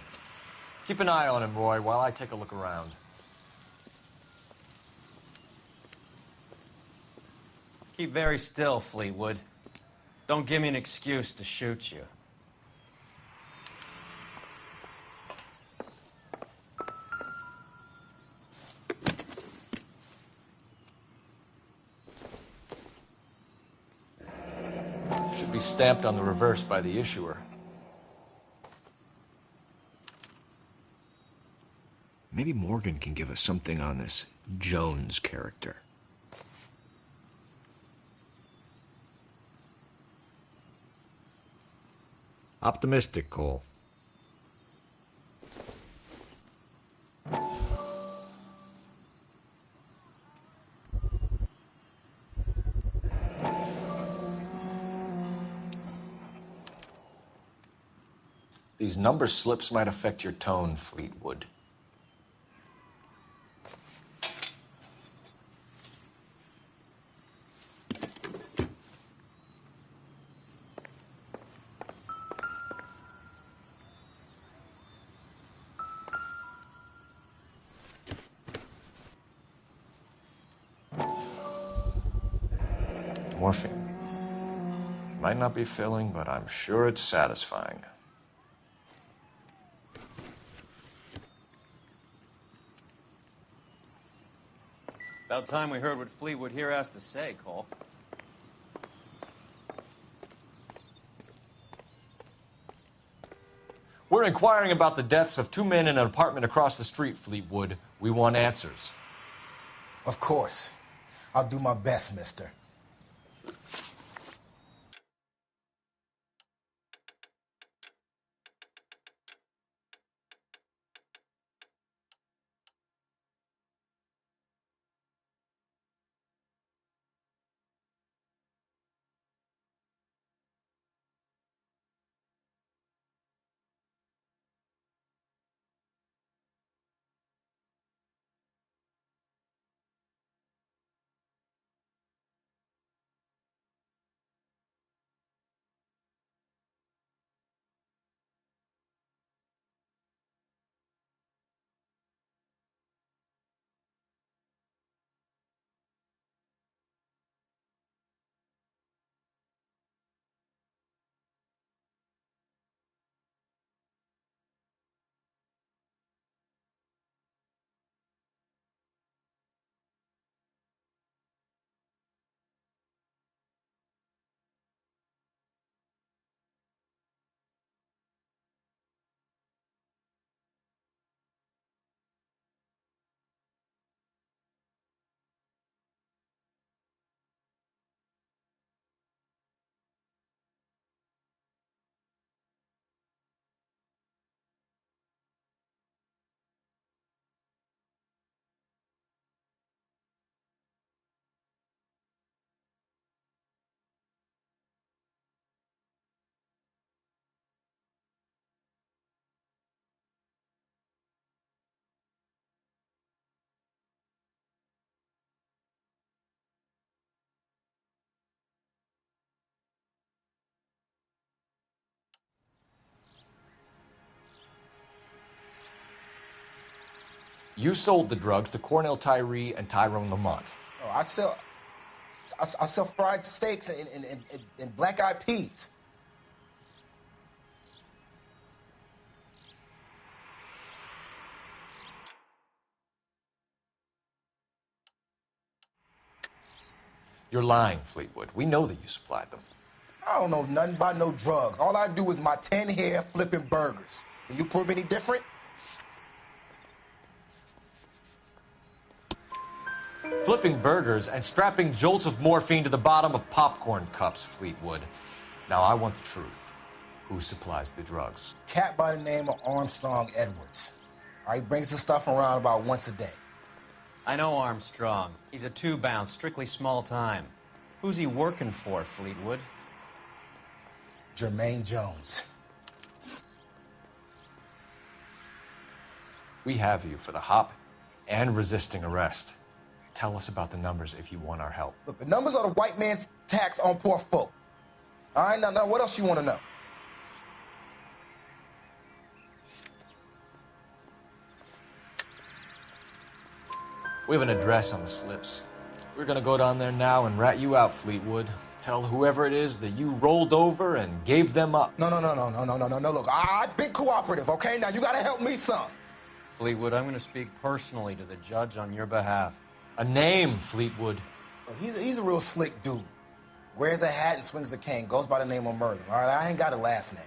Keep an eye on him, Roy, while I take a look around. Keep very still, Fleetwood. Don't give me an excuse to shoot you. Should be stamped on the reverse by the issuer. Maybe Morgan can give us something on this Jones character. Optimistic, Cole. These number slips might affect your tone, Fleetwood. Morphine. Might not be filling, but I'm sure it's satisfying. About time we heard what Fleetwood here has to say, Cole. We're inquiring about the deaths of 2 men in an apartment across the street, Fleetwood. We want answers. Of course. I'll do my best, mister. You sold the drugs to Cornell Tyree and Tyrone Lamont. Oh, I sell fried steaks and black-eyed peas. You're lying, Fleetwood. We know that you supplied them. I don't know nothing about no drugs. All I do is my 10 hair flipping burgers. Can you prove any different? Flipping burgers and strapping jolts of morphine to the bottom of popcorn cups, Fleetwood. Now, I want the truth. Who supplies the drugs? Cat by the name of Armstrong Edwards. All right, brings the stuff around about once a day. I know Armstrong. He's a two-bounce, strictly small time. Who's he working for, Fleetwood? Jermaine Jones. We have you for the hop and resisting arrest. Tell us about the numbers if you want our help. Look, the numbers are the white man's tax on poor folk. All right, now what else you want to know? We have an address on the slips. We're gonna go down there now and rat you out, Fleetwood. Tell whoever it is that you rolled over and gave them up. No. Look, I've been cooperative, okay? Now you gotta help me some. Fleetwood, I'm going to speak personally to the judge on your behalf. A name, Fleetwood. Look, he's a real slick dude. Wears a hat and swings a cane. Goes by the name of Merlin. All right, I ain't got a last name.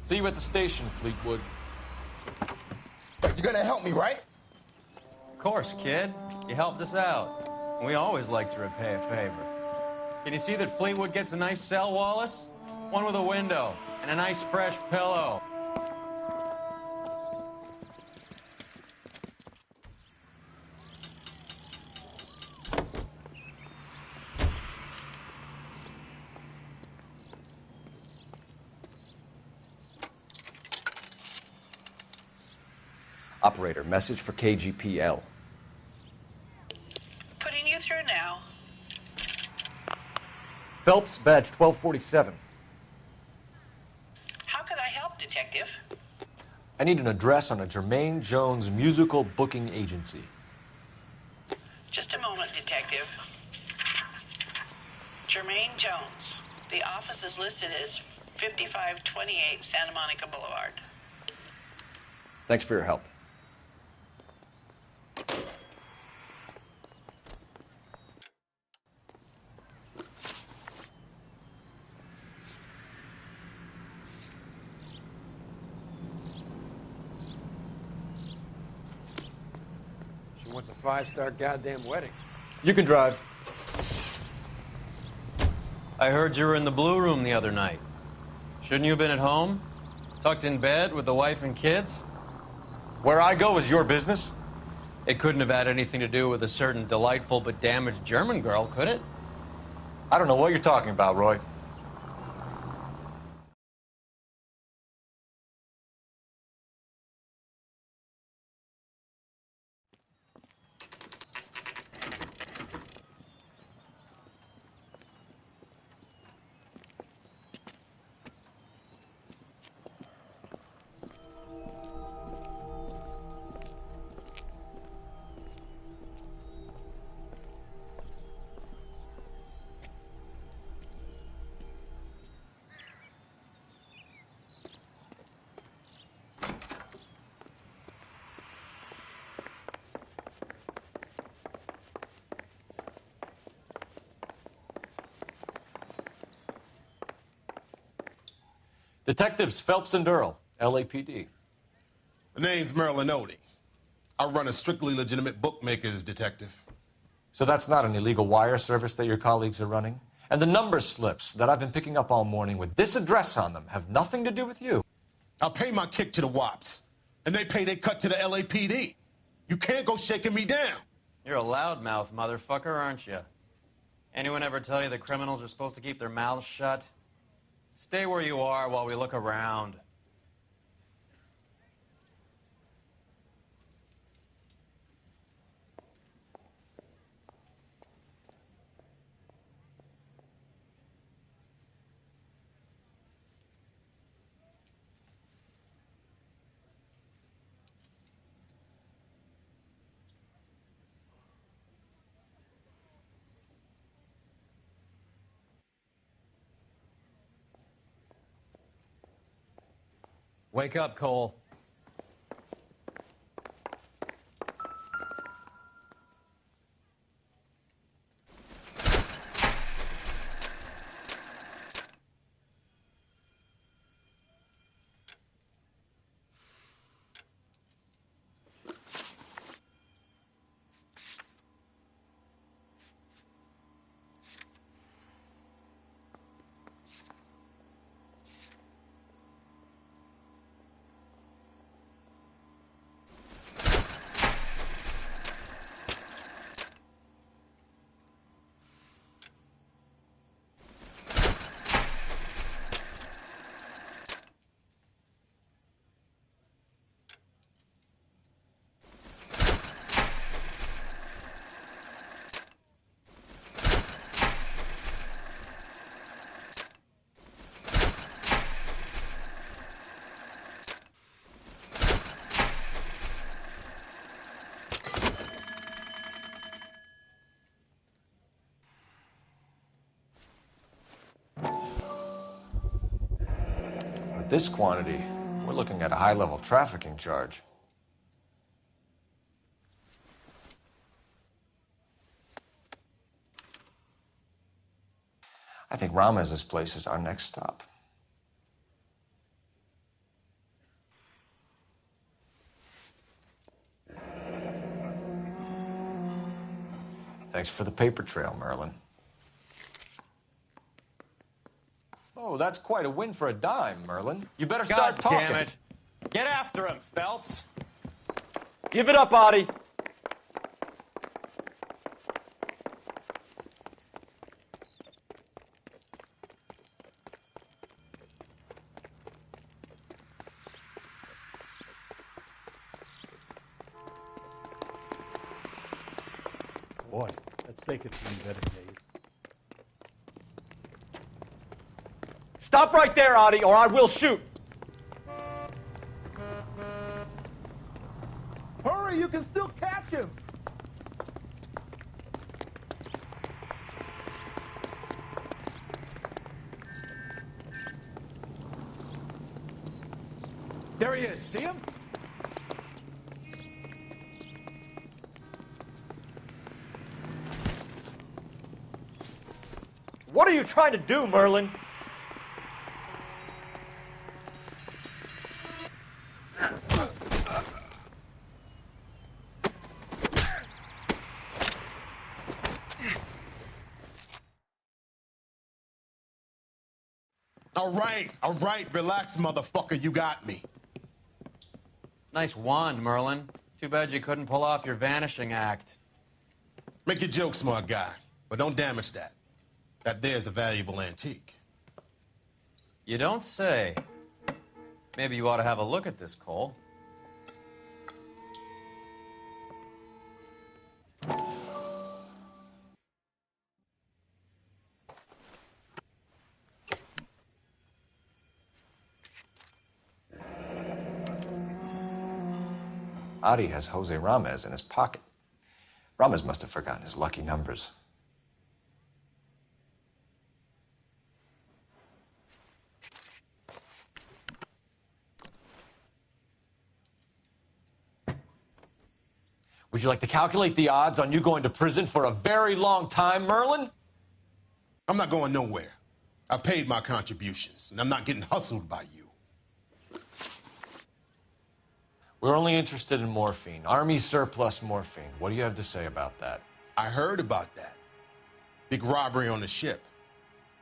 See you at the station, Fleetwood. But you're gonna help me, right? Of course, kid. You helped us out. We always like to repay a favor. Can you see that Fleetwood gets a nice cell, Wallace? One with a window and a nice fresh pillow. Operator, message for KGPL. Putting you through now. Phelps, badge 1247. How could I help, Detective? I need an address on a Jermaine Jones musical booking agency. Just a moment, Detective. Jermaine Jones. The office is listed as 5528 Santa Monica Boulevard. Thanks for your help. She wants a 5-star goddamn wedding. You can drive. I heard you were in the Blue Room the other night. Shouldn't you have been at home? Tucked in bed with the wife and kids? Where I go is your business? It couldn't have had anything to do with a certain delightful but damaged German girl, could it? I don't know what you're talking about, Roy. Detectives Phelps and Earl, LAPD. The name's Merlin Odie. I run a strictly legitimate bookmakers detective. So that's not an illegal wire service that your colleagues are running? And the number slips that I've been picking up all morning with this address on them have nothing to do with you? I pay my kick to the WAPs, and they pay their cut to the LAPD. You can't go shaking me down. You're a loudmouth motherfucker, aren't you? Anyone ever tell you that criminals are supposed to keep their mouths shut? Stay where you are while we look around. Wake up, Cole. this quantity, we're looking at a high-level trafficking charge. I think Ramez's place is our next stop. Thanks for the paper trail, Merlin. Oh, that's quite a win for a dime, Merlin. You better start talking. God damn it. Get after him, Phelps. Give it up, Adi. Boy, let's take it to better days. Stop right there, Adi, or I will shoot. Hurry, you can still catch him. There he is. See him? What are you trying to do, Merlin? All right, relax, motherfucker, you got me. Nice wand, Merlin. Too bad you couldn't pull off your vanishing act. Make your joke, smart guy, but don't damage that. That there's a valuable antique. You don't say. Maybe you ought to have a look at this, Cole. Adi has Jose Ramez in his pocket. Ramez must have forgotten his lucky numbers. Would you like to calculate the odds on you going to prison for a very long time, Merlin? I'm not going nowhere. I've paid my contributions, and I'm not getting hustled by you. We're only interested in morphine. Army surplus morphine. What do you have to say about that? I heard about that. Big robbery on the ship.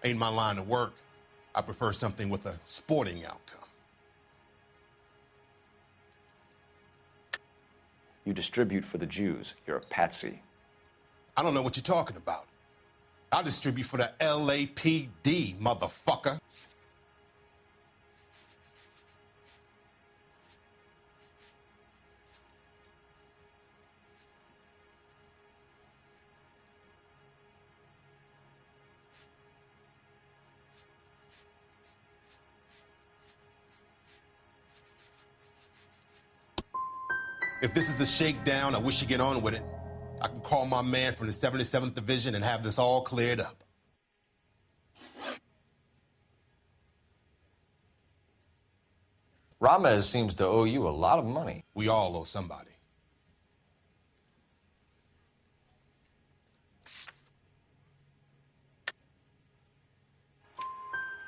Ain't my line of work. I prefer something with a sporting outcome. You distribute for the Jews. You're a patsy. I don't know what you're talking about. I'll distribute for the LAPD, motherfucker. If this is a shakedown, I wish you get on with it. I can call my man from the 77th Division and have this all cleared up. Ramez seems to owe you a lot of money. We all owe somebody.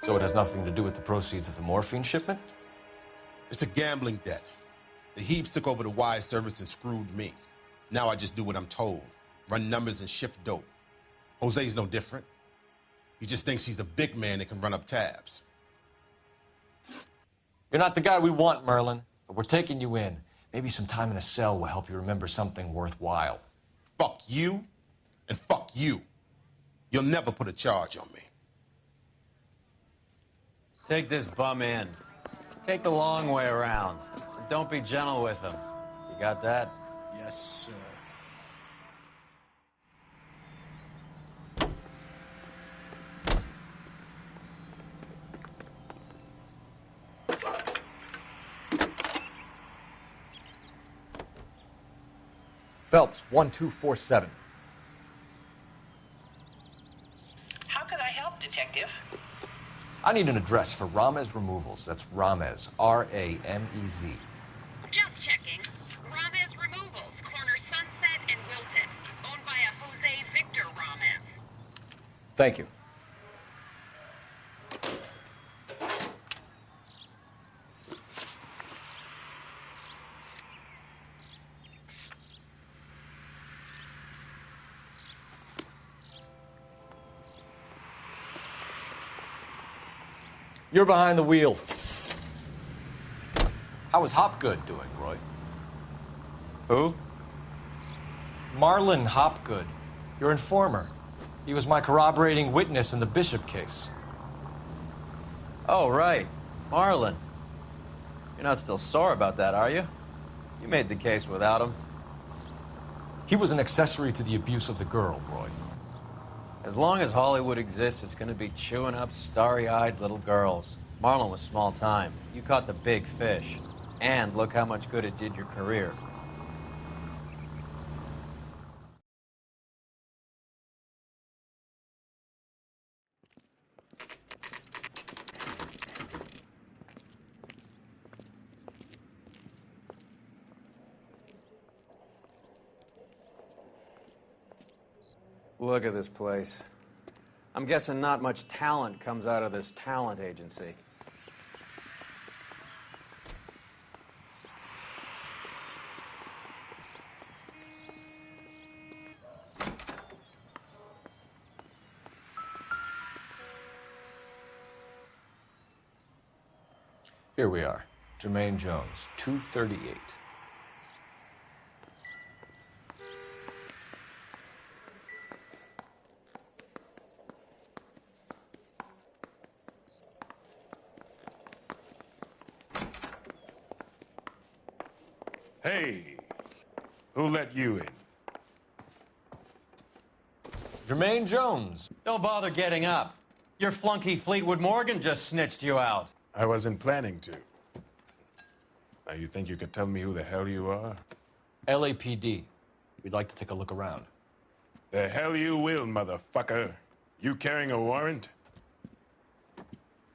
So it has nothing to do with the proceeds of the morphine shipment? It's a gambling debt. The Heaps took over the wire service and screwed me. Now I just do what I'm told. Run numbers and shift dope. Jose's no different. He just thinks he's a big man that can run up tabs. You're not the guy we want, Merlin, but we're taking you in. Maybe some time in a cell will help you remember something worthwhile. Fuck you, and fuck you. You'll never put a charge on me. Take this bum in. Take the long way around. Don't be gentle with him. You got that? Yes, sir. Phelps, 1247. How can I help, Detective? I need an address for Ramez Removals. That's Ramez, R-A-M-E-Z. Just checking. Ramez Removals, corner Sunset and Wilton. Owned by a Jose Victor Ramez. Thank you. You're behind the wheel. How is Hopgood doing, Roy? Who? Marlon Hopgood, your informer. He was my corroborating witness in the Bishop case. Oh, right. Marlon. You're not still sore about that, are you? You made the case without him. He was an accessory to the abuse of the girl, Roy. As long as Hollywood exists, it's going to be chewing up starry-eyed little girls. Marlon was small time. You caught the big fish. And look how much good it did your career. Look at this place. I'm guessing not much talent comes out of this talent agency. Here we are. Jermaine Jones, 238. Hey, who let you in? Jermaine Jones. Don't bother getting up. Your flunky Fleetwood Morgan just snitched you out. I wasn't planning to. Now, you think you could tell me who the hell you are? LAPD. We'd like to take a look around. The hell you will, motherfucker. You carrying a warrant?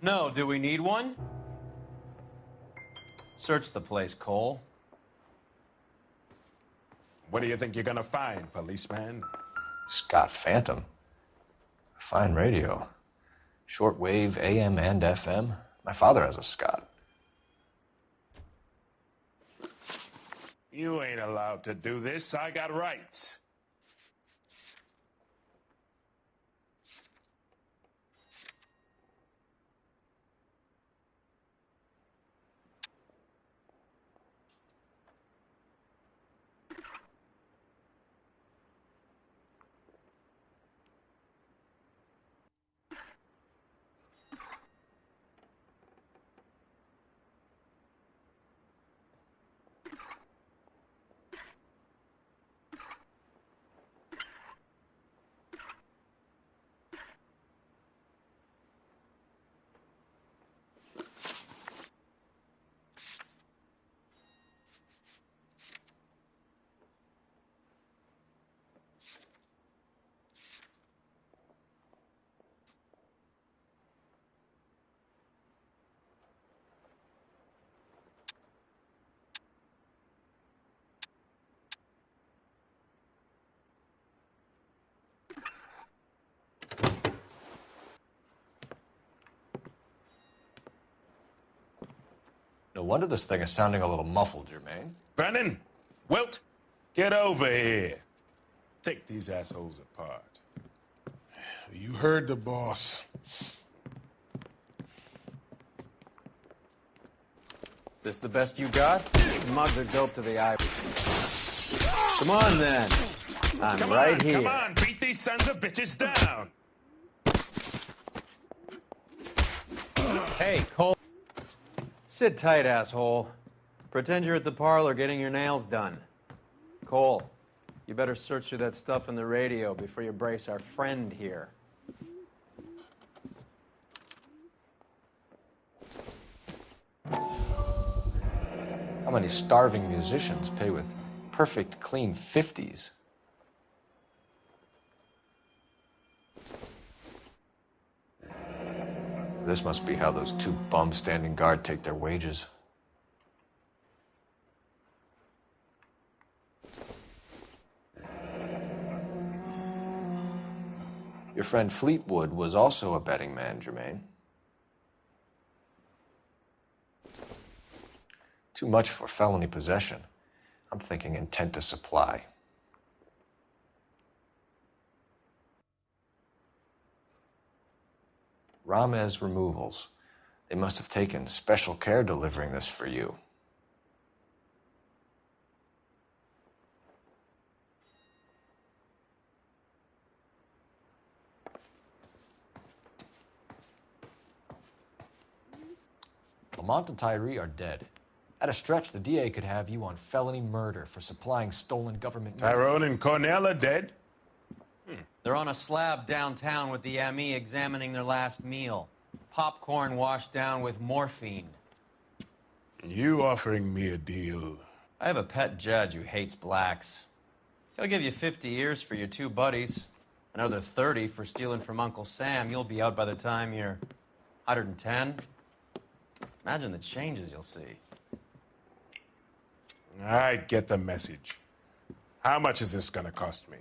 No, do we need one? Search the place, Cole. What do you think you're gonna find, policeman? Scott Phantom. Fine radio. Shortwave, AM and FM. My father has a Scott. You ain't allowed to do this. I got rights. No wonder this thing is sounding a little muffled, Jermaine. Brennan, Wilt, get over here. Take these assholes apart. You heard the boss. Is this the best you got? Mugs are dope to the eye. Come on, then. I'm Come right on, here. come on, beat these sons of bitches down. Hey, Cole. Sit tight, asshole. Pretend you're at the parlor getting your nails done. Cole, you better search through that stuff in the radio before you brace our friend here. How many starving musicians pay with perfect, clean 50s? This must be how those two bums standing guard take their wages. Your friend Fleetwood was also a betting man, Jermaine. Too much for felony possession. I'm thinking intent to supply. Ramez Removals. They must have taken special care delivering this for you. Lamont and Tyree are dead. At a stretch, the DA could have you on felony murder for supplying stolen government... Tyrone and Cornell are dead? They're on a slab downtown with the ME examining their last meal. Popcorn washed down with morphine. You offering me a deal? I have a pet judge who hates blacks. He'll give you 50 years for your two buddies. Another 30 for stealing from Uncle Sam. You'll be out by the time you're 110. Imagine the changes you'll see. I get the message. How much is this gonna cost me?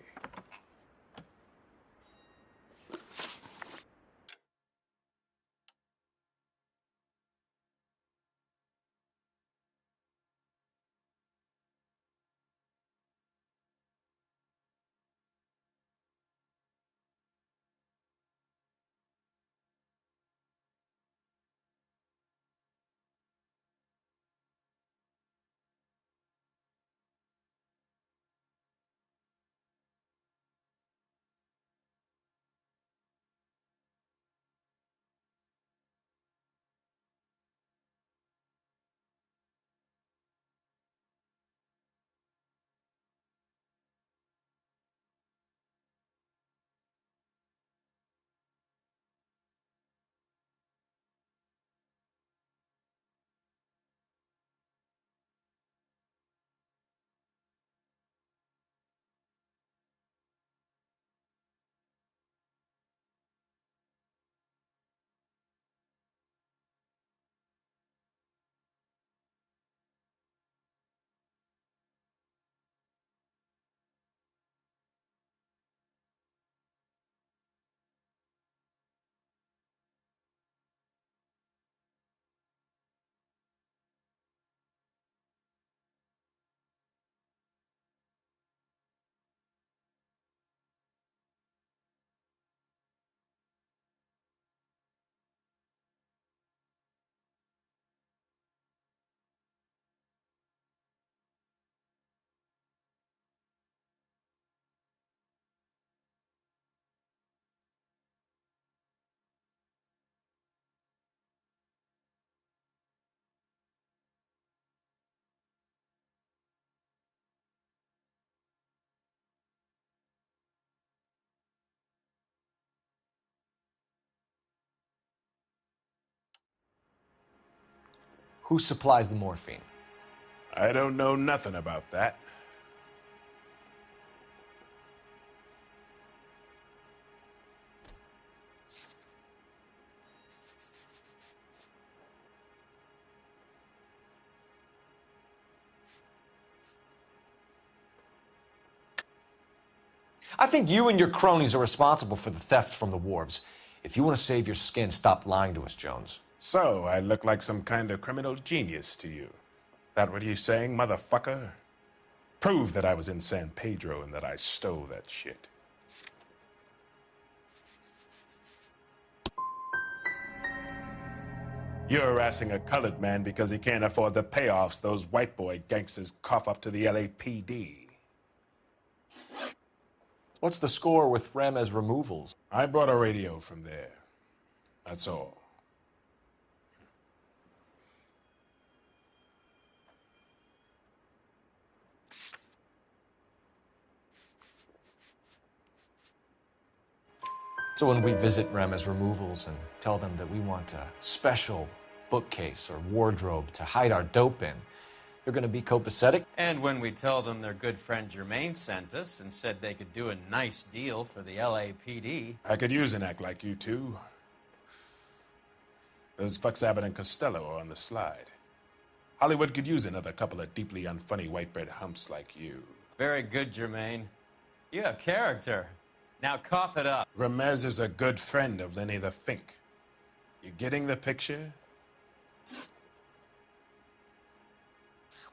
Who supplies the morphine? I don't know nothing about that. I think you and your cronies are responsible for the theft from the wharves. If you want to save your skin, stop lying to us, Jones. So, I look like some kind of criminal genius to you. That what you saying, motherfucker? Prove that I was in San Pedro and that I stole that shit. You're harassing a colored man because he can't afford the payoffs those white boy gangsters cough up to the LAPD. What's the score with Ramez Removals? I brought a radio from there. That's all. So when we visit Ramez Removals and tell them that we want a special bookcase or wardrobe to hide our dope in, they're going to be copacetic? And when we tell them their good friend Jermaine sent us and said they could do a nice deal for the LAPD. I could use an act like you two. Those fucks Abbott and Costello are on the slide. Hollywood could use another couple of deeply unfunny white bread humps like you. Very good, Jermaine. You have character. Now cough it up. Ramez is a good friend of Lenny the Fink. You getting the picture?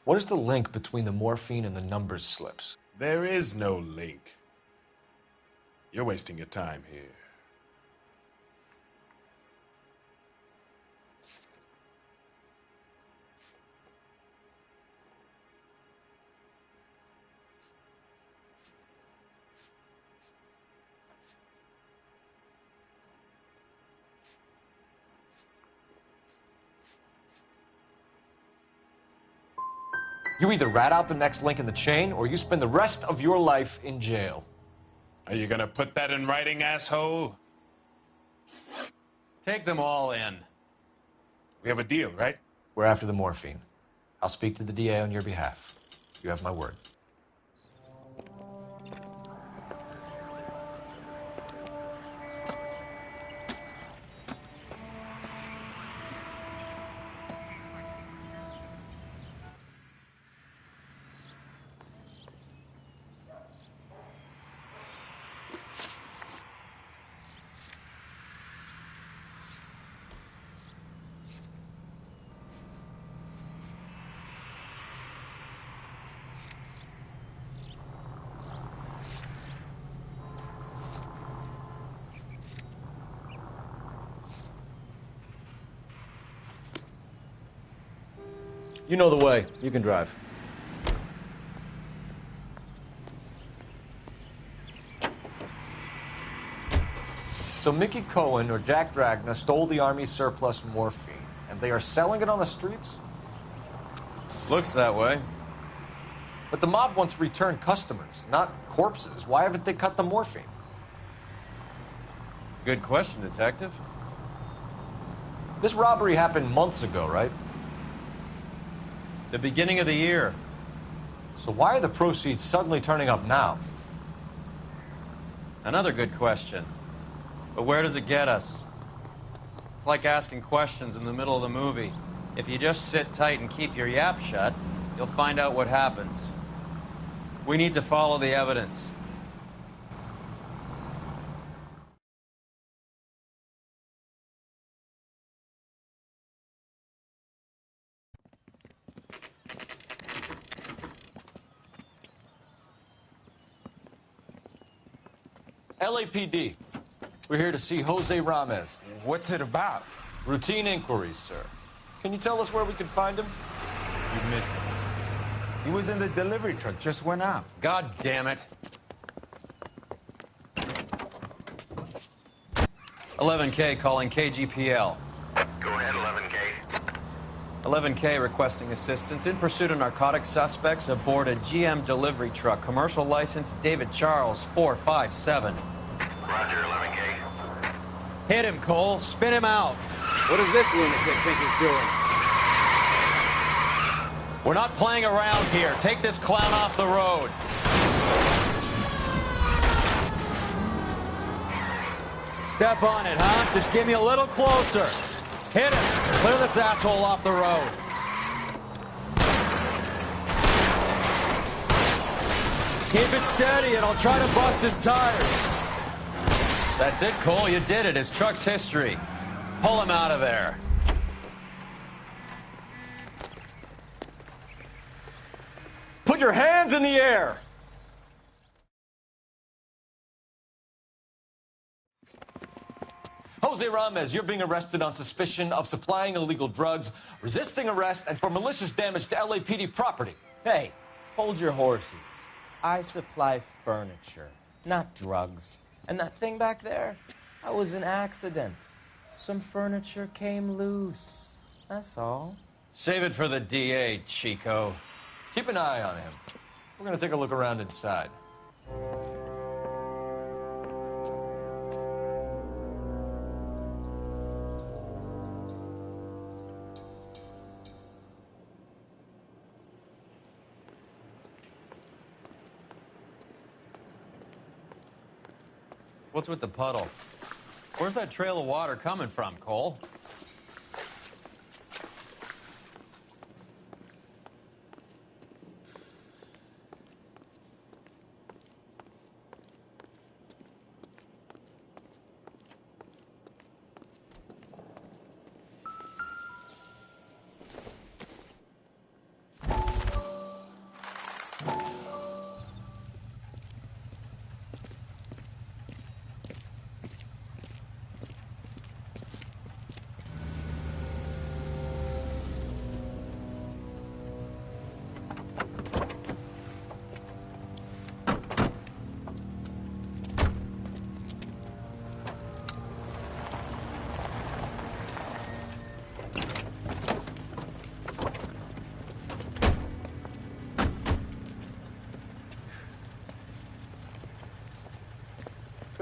What is the link between the morphine and the numbers slips? There is no link. You're wasting your time here. You either rat out the next link in the chain, or you spend the rest of your life in jail. Are you gonna put that in writing, asshole? Take them all in. We have a deal, right? We're after the morphine. I'll speak to the DA on your behalf. You have my word. You know the way. You can drive. So Mickey Cohen or Jack Dragna stole the Army's surplus morphine, and they are selling it on the streets? Looks that way. But the mob wants return customers, not corpses. Why haven't they cut the morphine? Good question, Detective. This robbery happened months ago, right? The beginning of the year. So why are the proceeds suddenly turning up now? Another good question. But where does it get us? It's like asking questions in the middle of the movie. If you just sit tight and keep your yap shut, you'll find out what happens. We need to follow the evidence. LAPD. We're here to see Jose Ramez. What's it about? Routine inquiries, sir. Can you tell us where we can find him? You missed him. He was in the delivery truck, just went out. God damn it. 11K calling KGPL. Go ahead, 11K. 11K requesting assistance in pursuit of narcotic suspects aboard a GM delivery truck. Commercial license David Charles 457. Roger, 11K. Hit him, Cole. Spin him out. What does this lunatic think he's doing? We're not playing around here. Take this clown off the road. Step on it, huh? Just give me a little closer. Hit him. Clear this asshole off the road. Keep it steady and I'll try to bust his tires. That's it, Cole. You did it. His truck's history. Pull him out of there. Put your hands in the air! Jose Ramez, you're being arrested on suspicion of supplying illegal drugs, resisting arrest, and for malicious damage to LAPD property. Hey, hold your horses. I supply furniture, not drugs. And that thing back there, that was an accident. Some furniture came loose. That's all. Save it for the DA, Chico. Keep an eye on him. We're going to take a look around inside. What's with the puddle? Where's that trail of water coming from, Cole?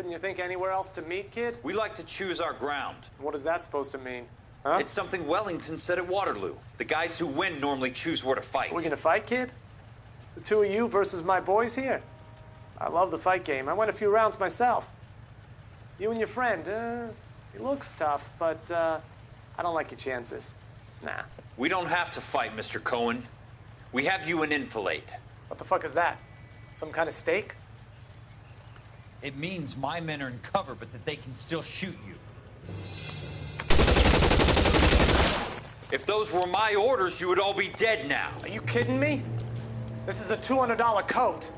Couldn't you think anywhere else to meet, kid? We like to choose our ground. What is that supposed to mean? Huh? It's something Wellington said at Waterloo. The guys who win normally choose where to fight. Are we gonna fight, kid? The two of you versus my boys here? I love the fight game. I went a few rounds myself. You and your friend, he looks tough, but I don't like your chances. Nah. We don't have to fight, Mr. Cohen. We have you an enfilade. What the fuck is that? Some kind of steak? It means my men are in cover, but that they can still shoot you. If those were my orders, you would all be dead now. Are you kidding me? This is a $200 coat.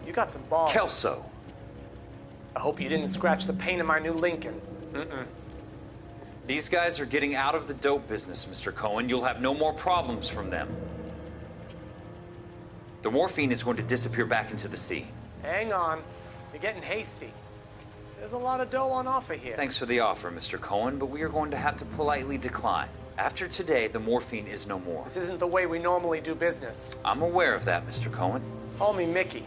You got some balls. Kelso. I hope you didn't scratch the paint of my new Lincoln. Mm-mm. These guys are getting out of the dope business, Mr. Cohen. You'll have no more problems from them. The morphine is going to disappear back into the sea. Hang on. You're getting hasty. There's a lot of dough on offer here. Thanks for the offer, Mr. Cohen, but we are going to have to politely decline. After today, the morphine is no more. This isn't the way we normally do business. I'm aware of that, Mr. Cohen. Call me Mickey.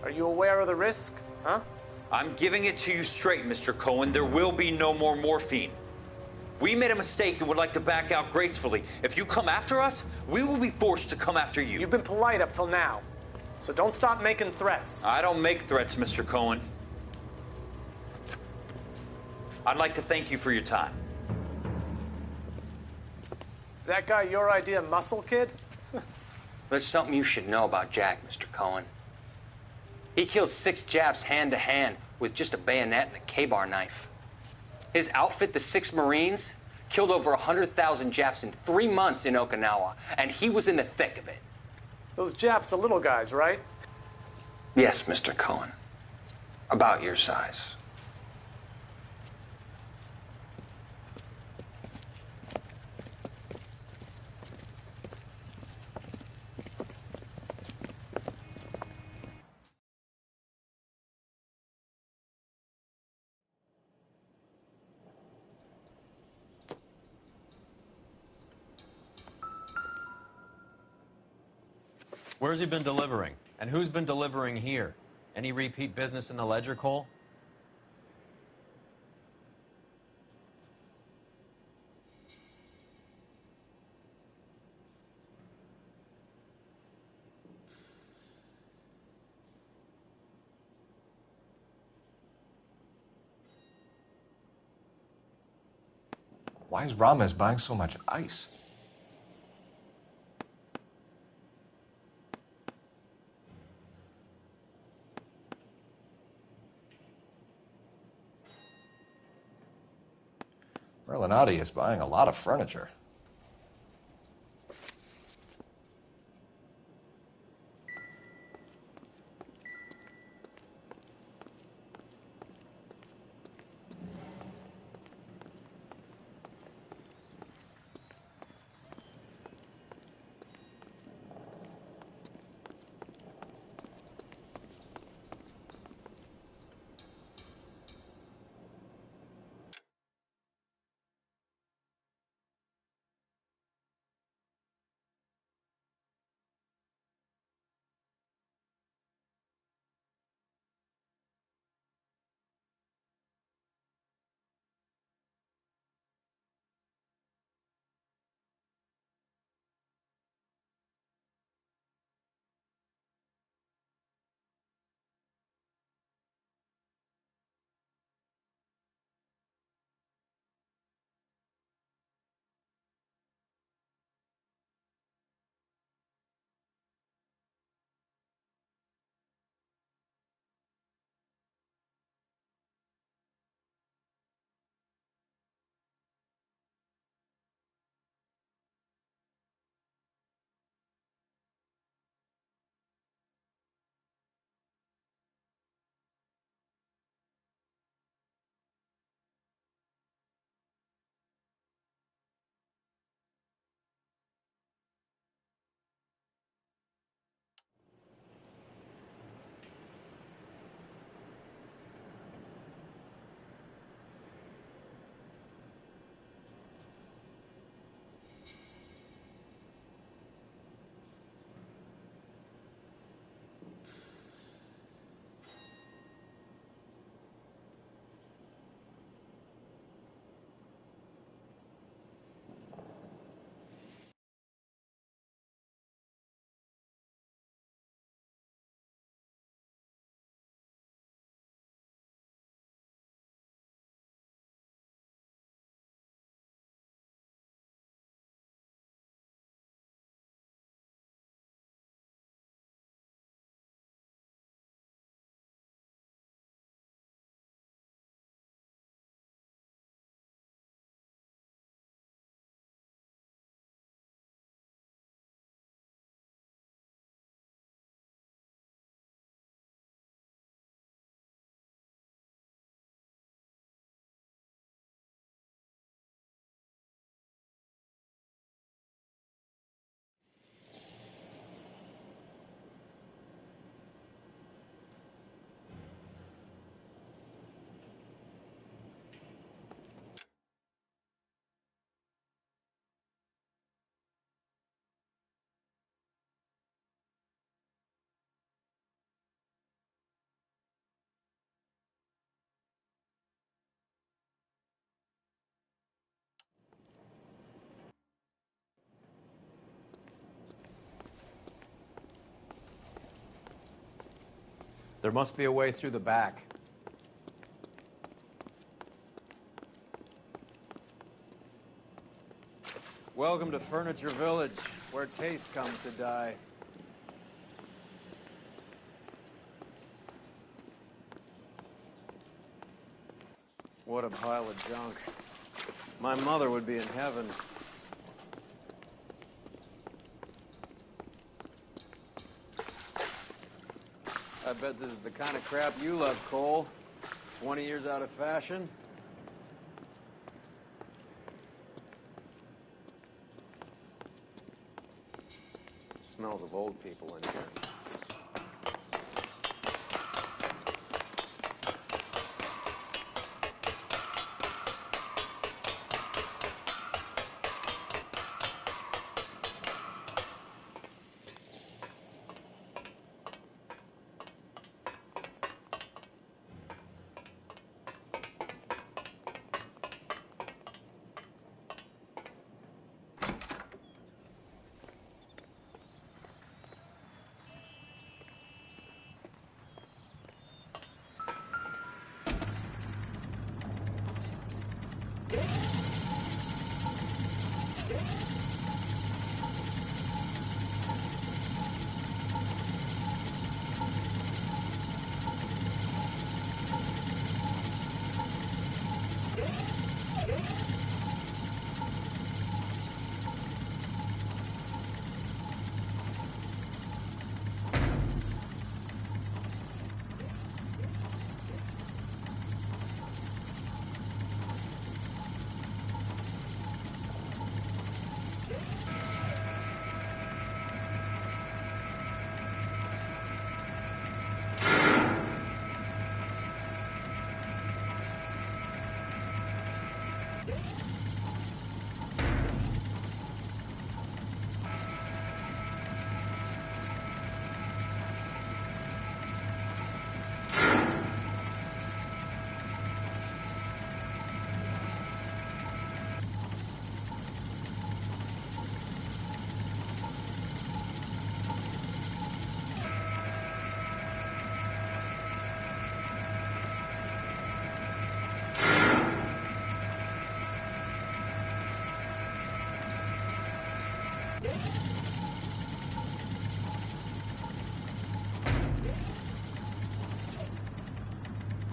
Are you aware of the risk, huh? I'm giving it to you straight, Mr. Cohen. There will be no more morphine. We made a mistake and would like to back out gracefully. If you come after us, we will be forced to come after you. You've been polite up till now, so don't stop making threats. I don't make threats, Mr. Cohen. I'd like to thank you for your time. Is that guy your idea of muscle, kid? There's something you should know about Jack, Mr. Cohen. He killed 6 Japs hand-to-hand with just a bayonet and a K-bar knife. His outfit, the 6 Marines, killed over 100,000 Japs in 3 months in Okinawa, and he was in the thick of it. Those Japs are little guys, right? Yes, Mr. Cohen. About your size. Where's he been delivering? And who's been delivering here? Any repeat business in the ledger, Cole? Why is Ramos buying so much ice? Merlinati is buying a lot of furniture. There must be a way through the back. Welcome to Furniture Village, where taste comes to die. What a pile of junk. My mother would be in heaven. I bet this is the kind of crap you love, Cole. 20 years out of fashion. Smells of old people in here.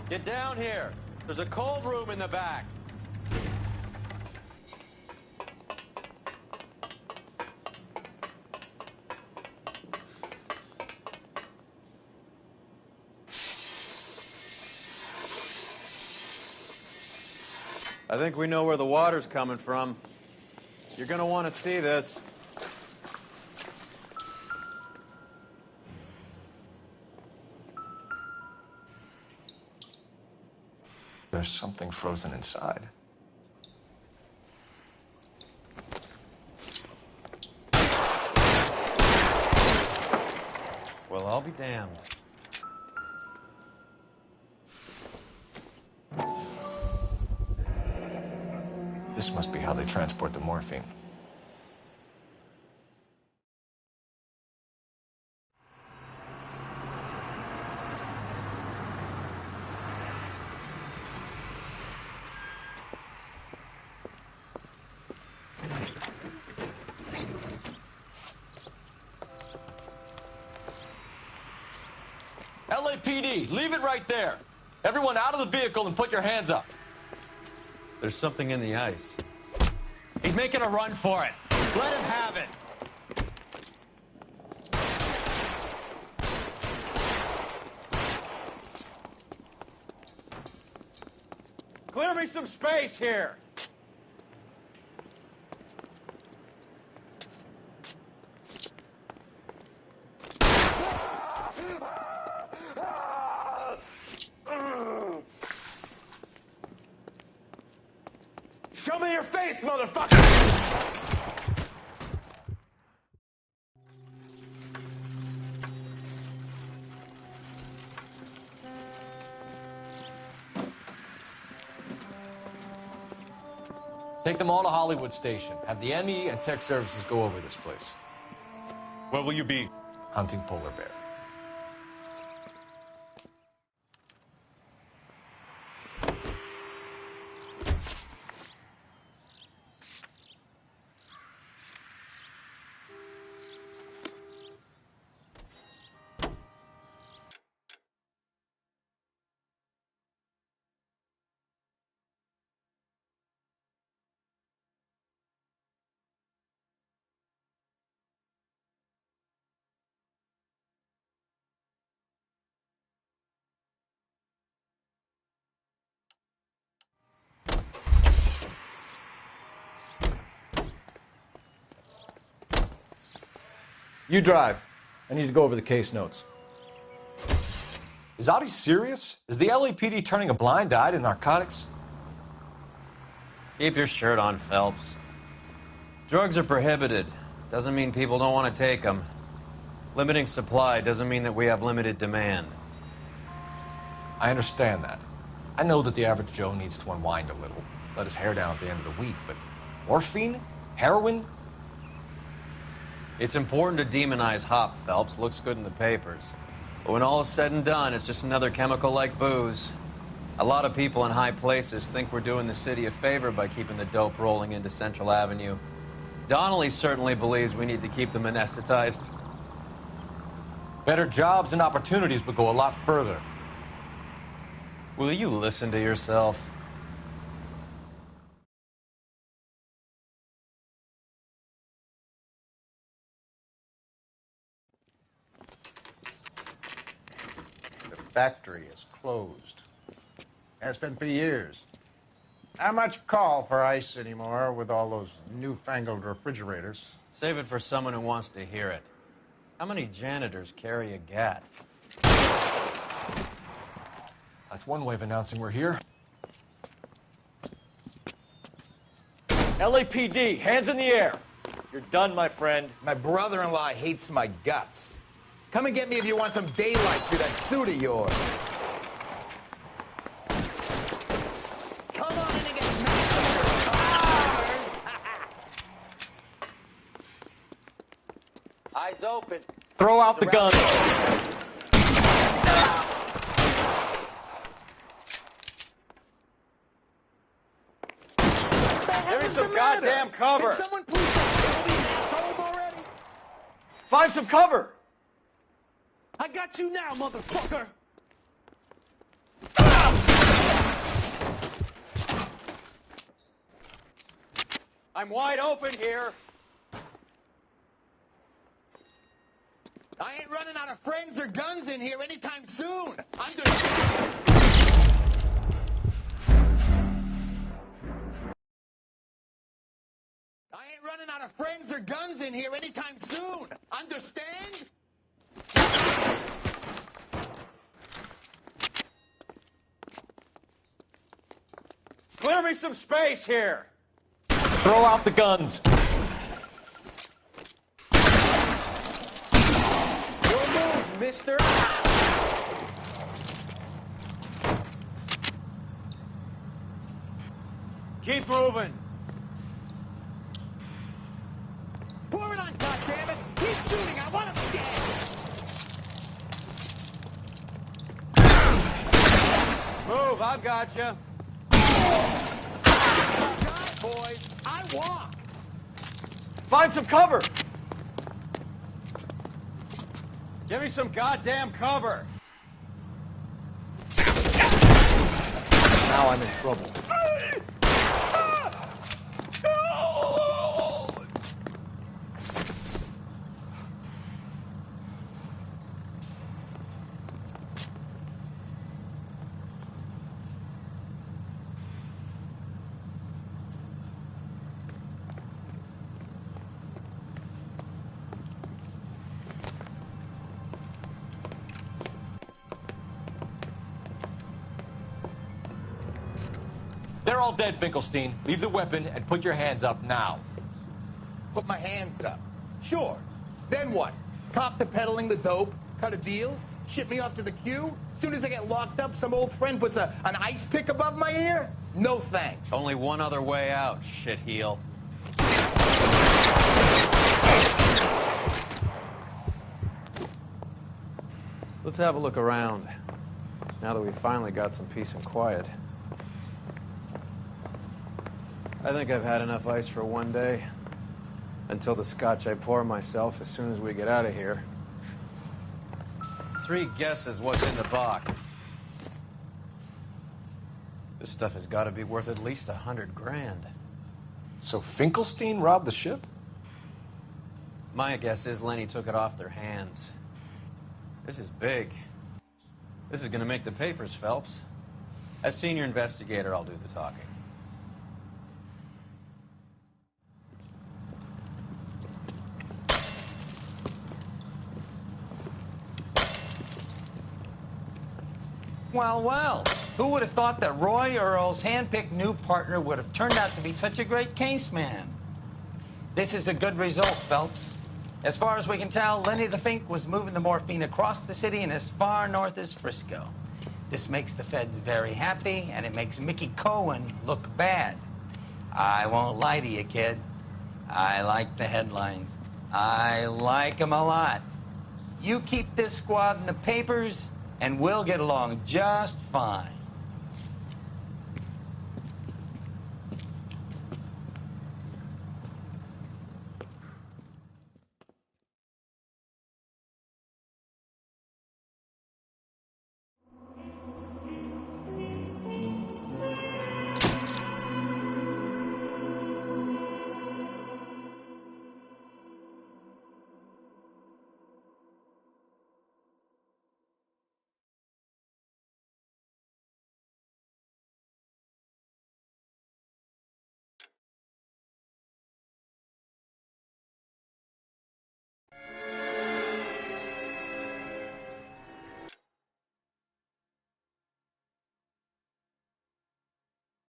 Get down here. There's a cold room in the back. I think we know where the water's coming from. You're gonna want to see this. There's something frozen inside. Well, I'll be damned. This must be how they transport the morphine. LAPD, leave it right there. Everyone out of the vehicle and put your hands up. There's something in the ice. He's making a run for it. Let him have it. Clear me some space here. Show me your face, motherfucker! Take them all to Hollywood Station. Have the ME and tech services go over this place. Where will you be? Hunting polar bear. You drive. I need to go over the case notes. Is Audie serious? Is the LAPD turning a blind eye to narcotics? Keep your shirt on, Phelps. Drugs are prohibited. Doesn't mean people don't want to take them. Limiting supply doesn't mean that we have limited demand. I understand that. I know that the average Joe needs to unwind a little, let his hair down at the end of the week, but morphine? Heroin? It's important to demonize hop, Phelps. Looks good in the papers. But when all is said and done, it's just another chemical like booze. A lot of people in high places think we're doing the city a favor by keeping the dope rolling into Central Avenue. Donnelly certainly believes we need to keep them anesthetized. Better jobs and opportunities would go a lot further. Will you listen to yourself? The factory is closed. Has been for years. Not much call for ice anymore with all those newfangled refrigerators. Save it for someone who wants to hear it. How many janitors carry a gat? That's one way of announcing we're here. LAPD, hands in the air. You're done, my friend. My brother-in-law hates my guts. Come and get me if you want some daylight through that suit of yours. Come on in and get mad with your cars. Eyes open. Throw out the gun. Give me some goddamn cover. Can someone please kill these assholes already? Find some cover. I got you now, motherfucker. I'm wide open here. I ain't running out of friends or guns in here anytime soon. I ain't running out of friends or guns in here anytime soon. Understand? Clear me some space here. Throw out the guns. Your move, mister. Keep moving. Pour it on, goddammit! Keep shooting! I want him dead! Move, I've got you. God, boys, I walk! Find some cover! Give me some goddamn cover! Now I'm in trouble. They're all dead, Finkelstein. Leave the weapon and put your hands up now. Put my hands up. Sure. Then what? Cop to peddling the dope? Cut a deal? Ship me off to the queue? Soon as I get locked up, some old friend puts an ice pick above my ear? No thanks. Only one other way out, shitheel. Let's have a look around, now that we've finally got some peace and quiet. I think I've had enough ice for one day. Until the scotch I pour myself as soon as we get out of here. 3 guesses what's in the box. This stuff has got to be worth at least $100 grand. So Finkelstein robbed the ship? My guess is Lenny took it off their hands. This is big. This is going to make the papers, Phelps. As senior investigator, I'll do the talking. Well, well. Who would have thought that Roy Earl's hand-picked new partner would have turned out to be such a great caseman? This is a good result, Phelps. As far as we can tell, Lenny the Fink was moving the morphine across the city and as far north as Frisco. This makes the feds very happy, and it makes Mickey Cohen look bad. I won't lie to you, kid. I like the headlines. I like them a lot. You keep this squad in the papers, and we'll get along just fine.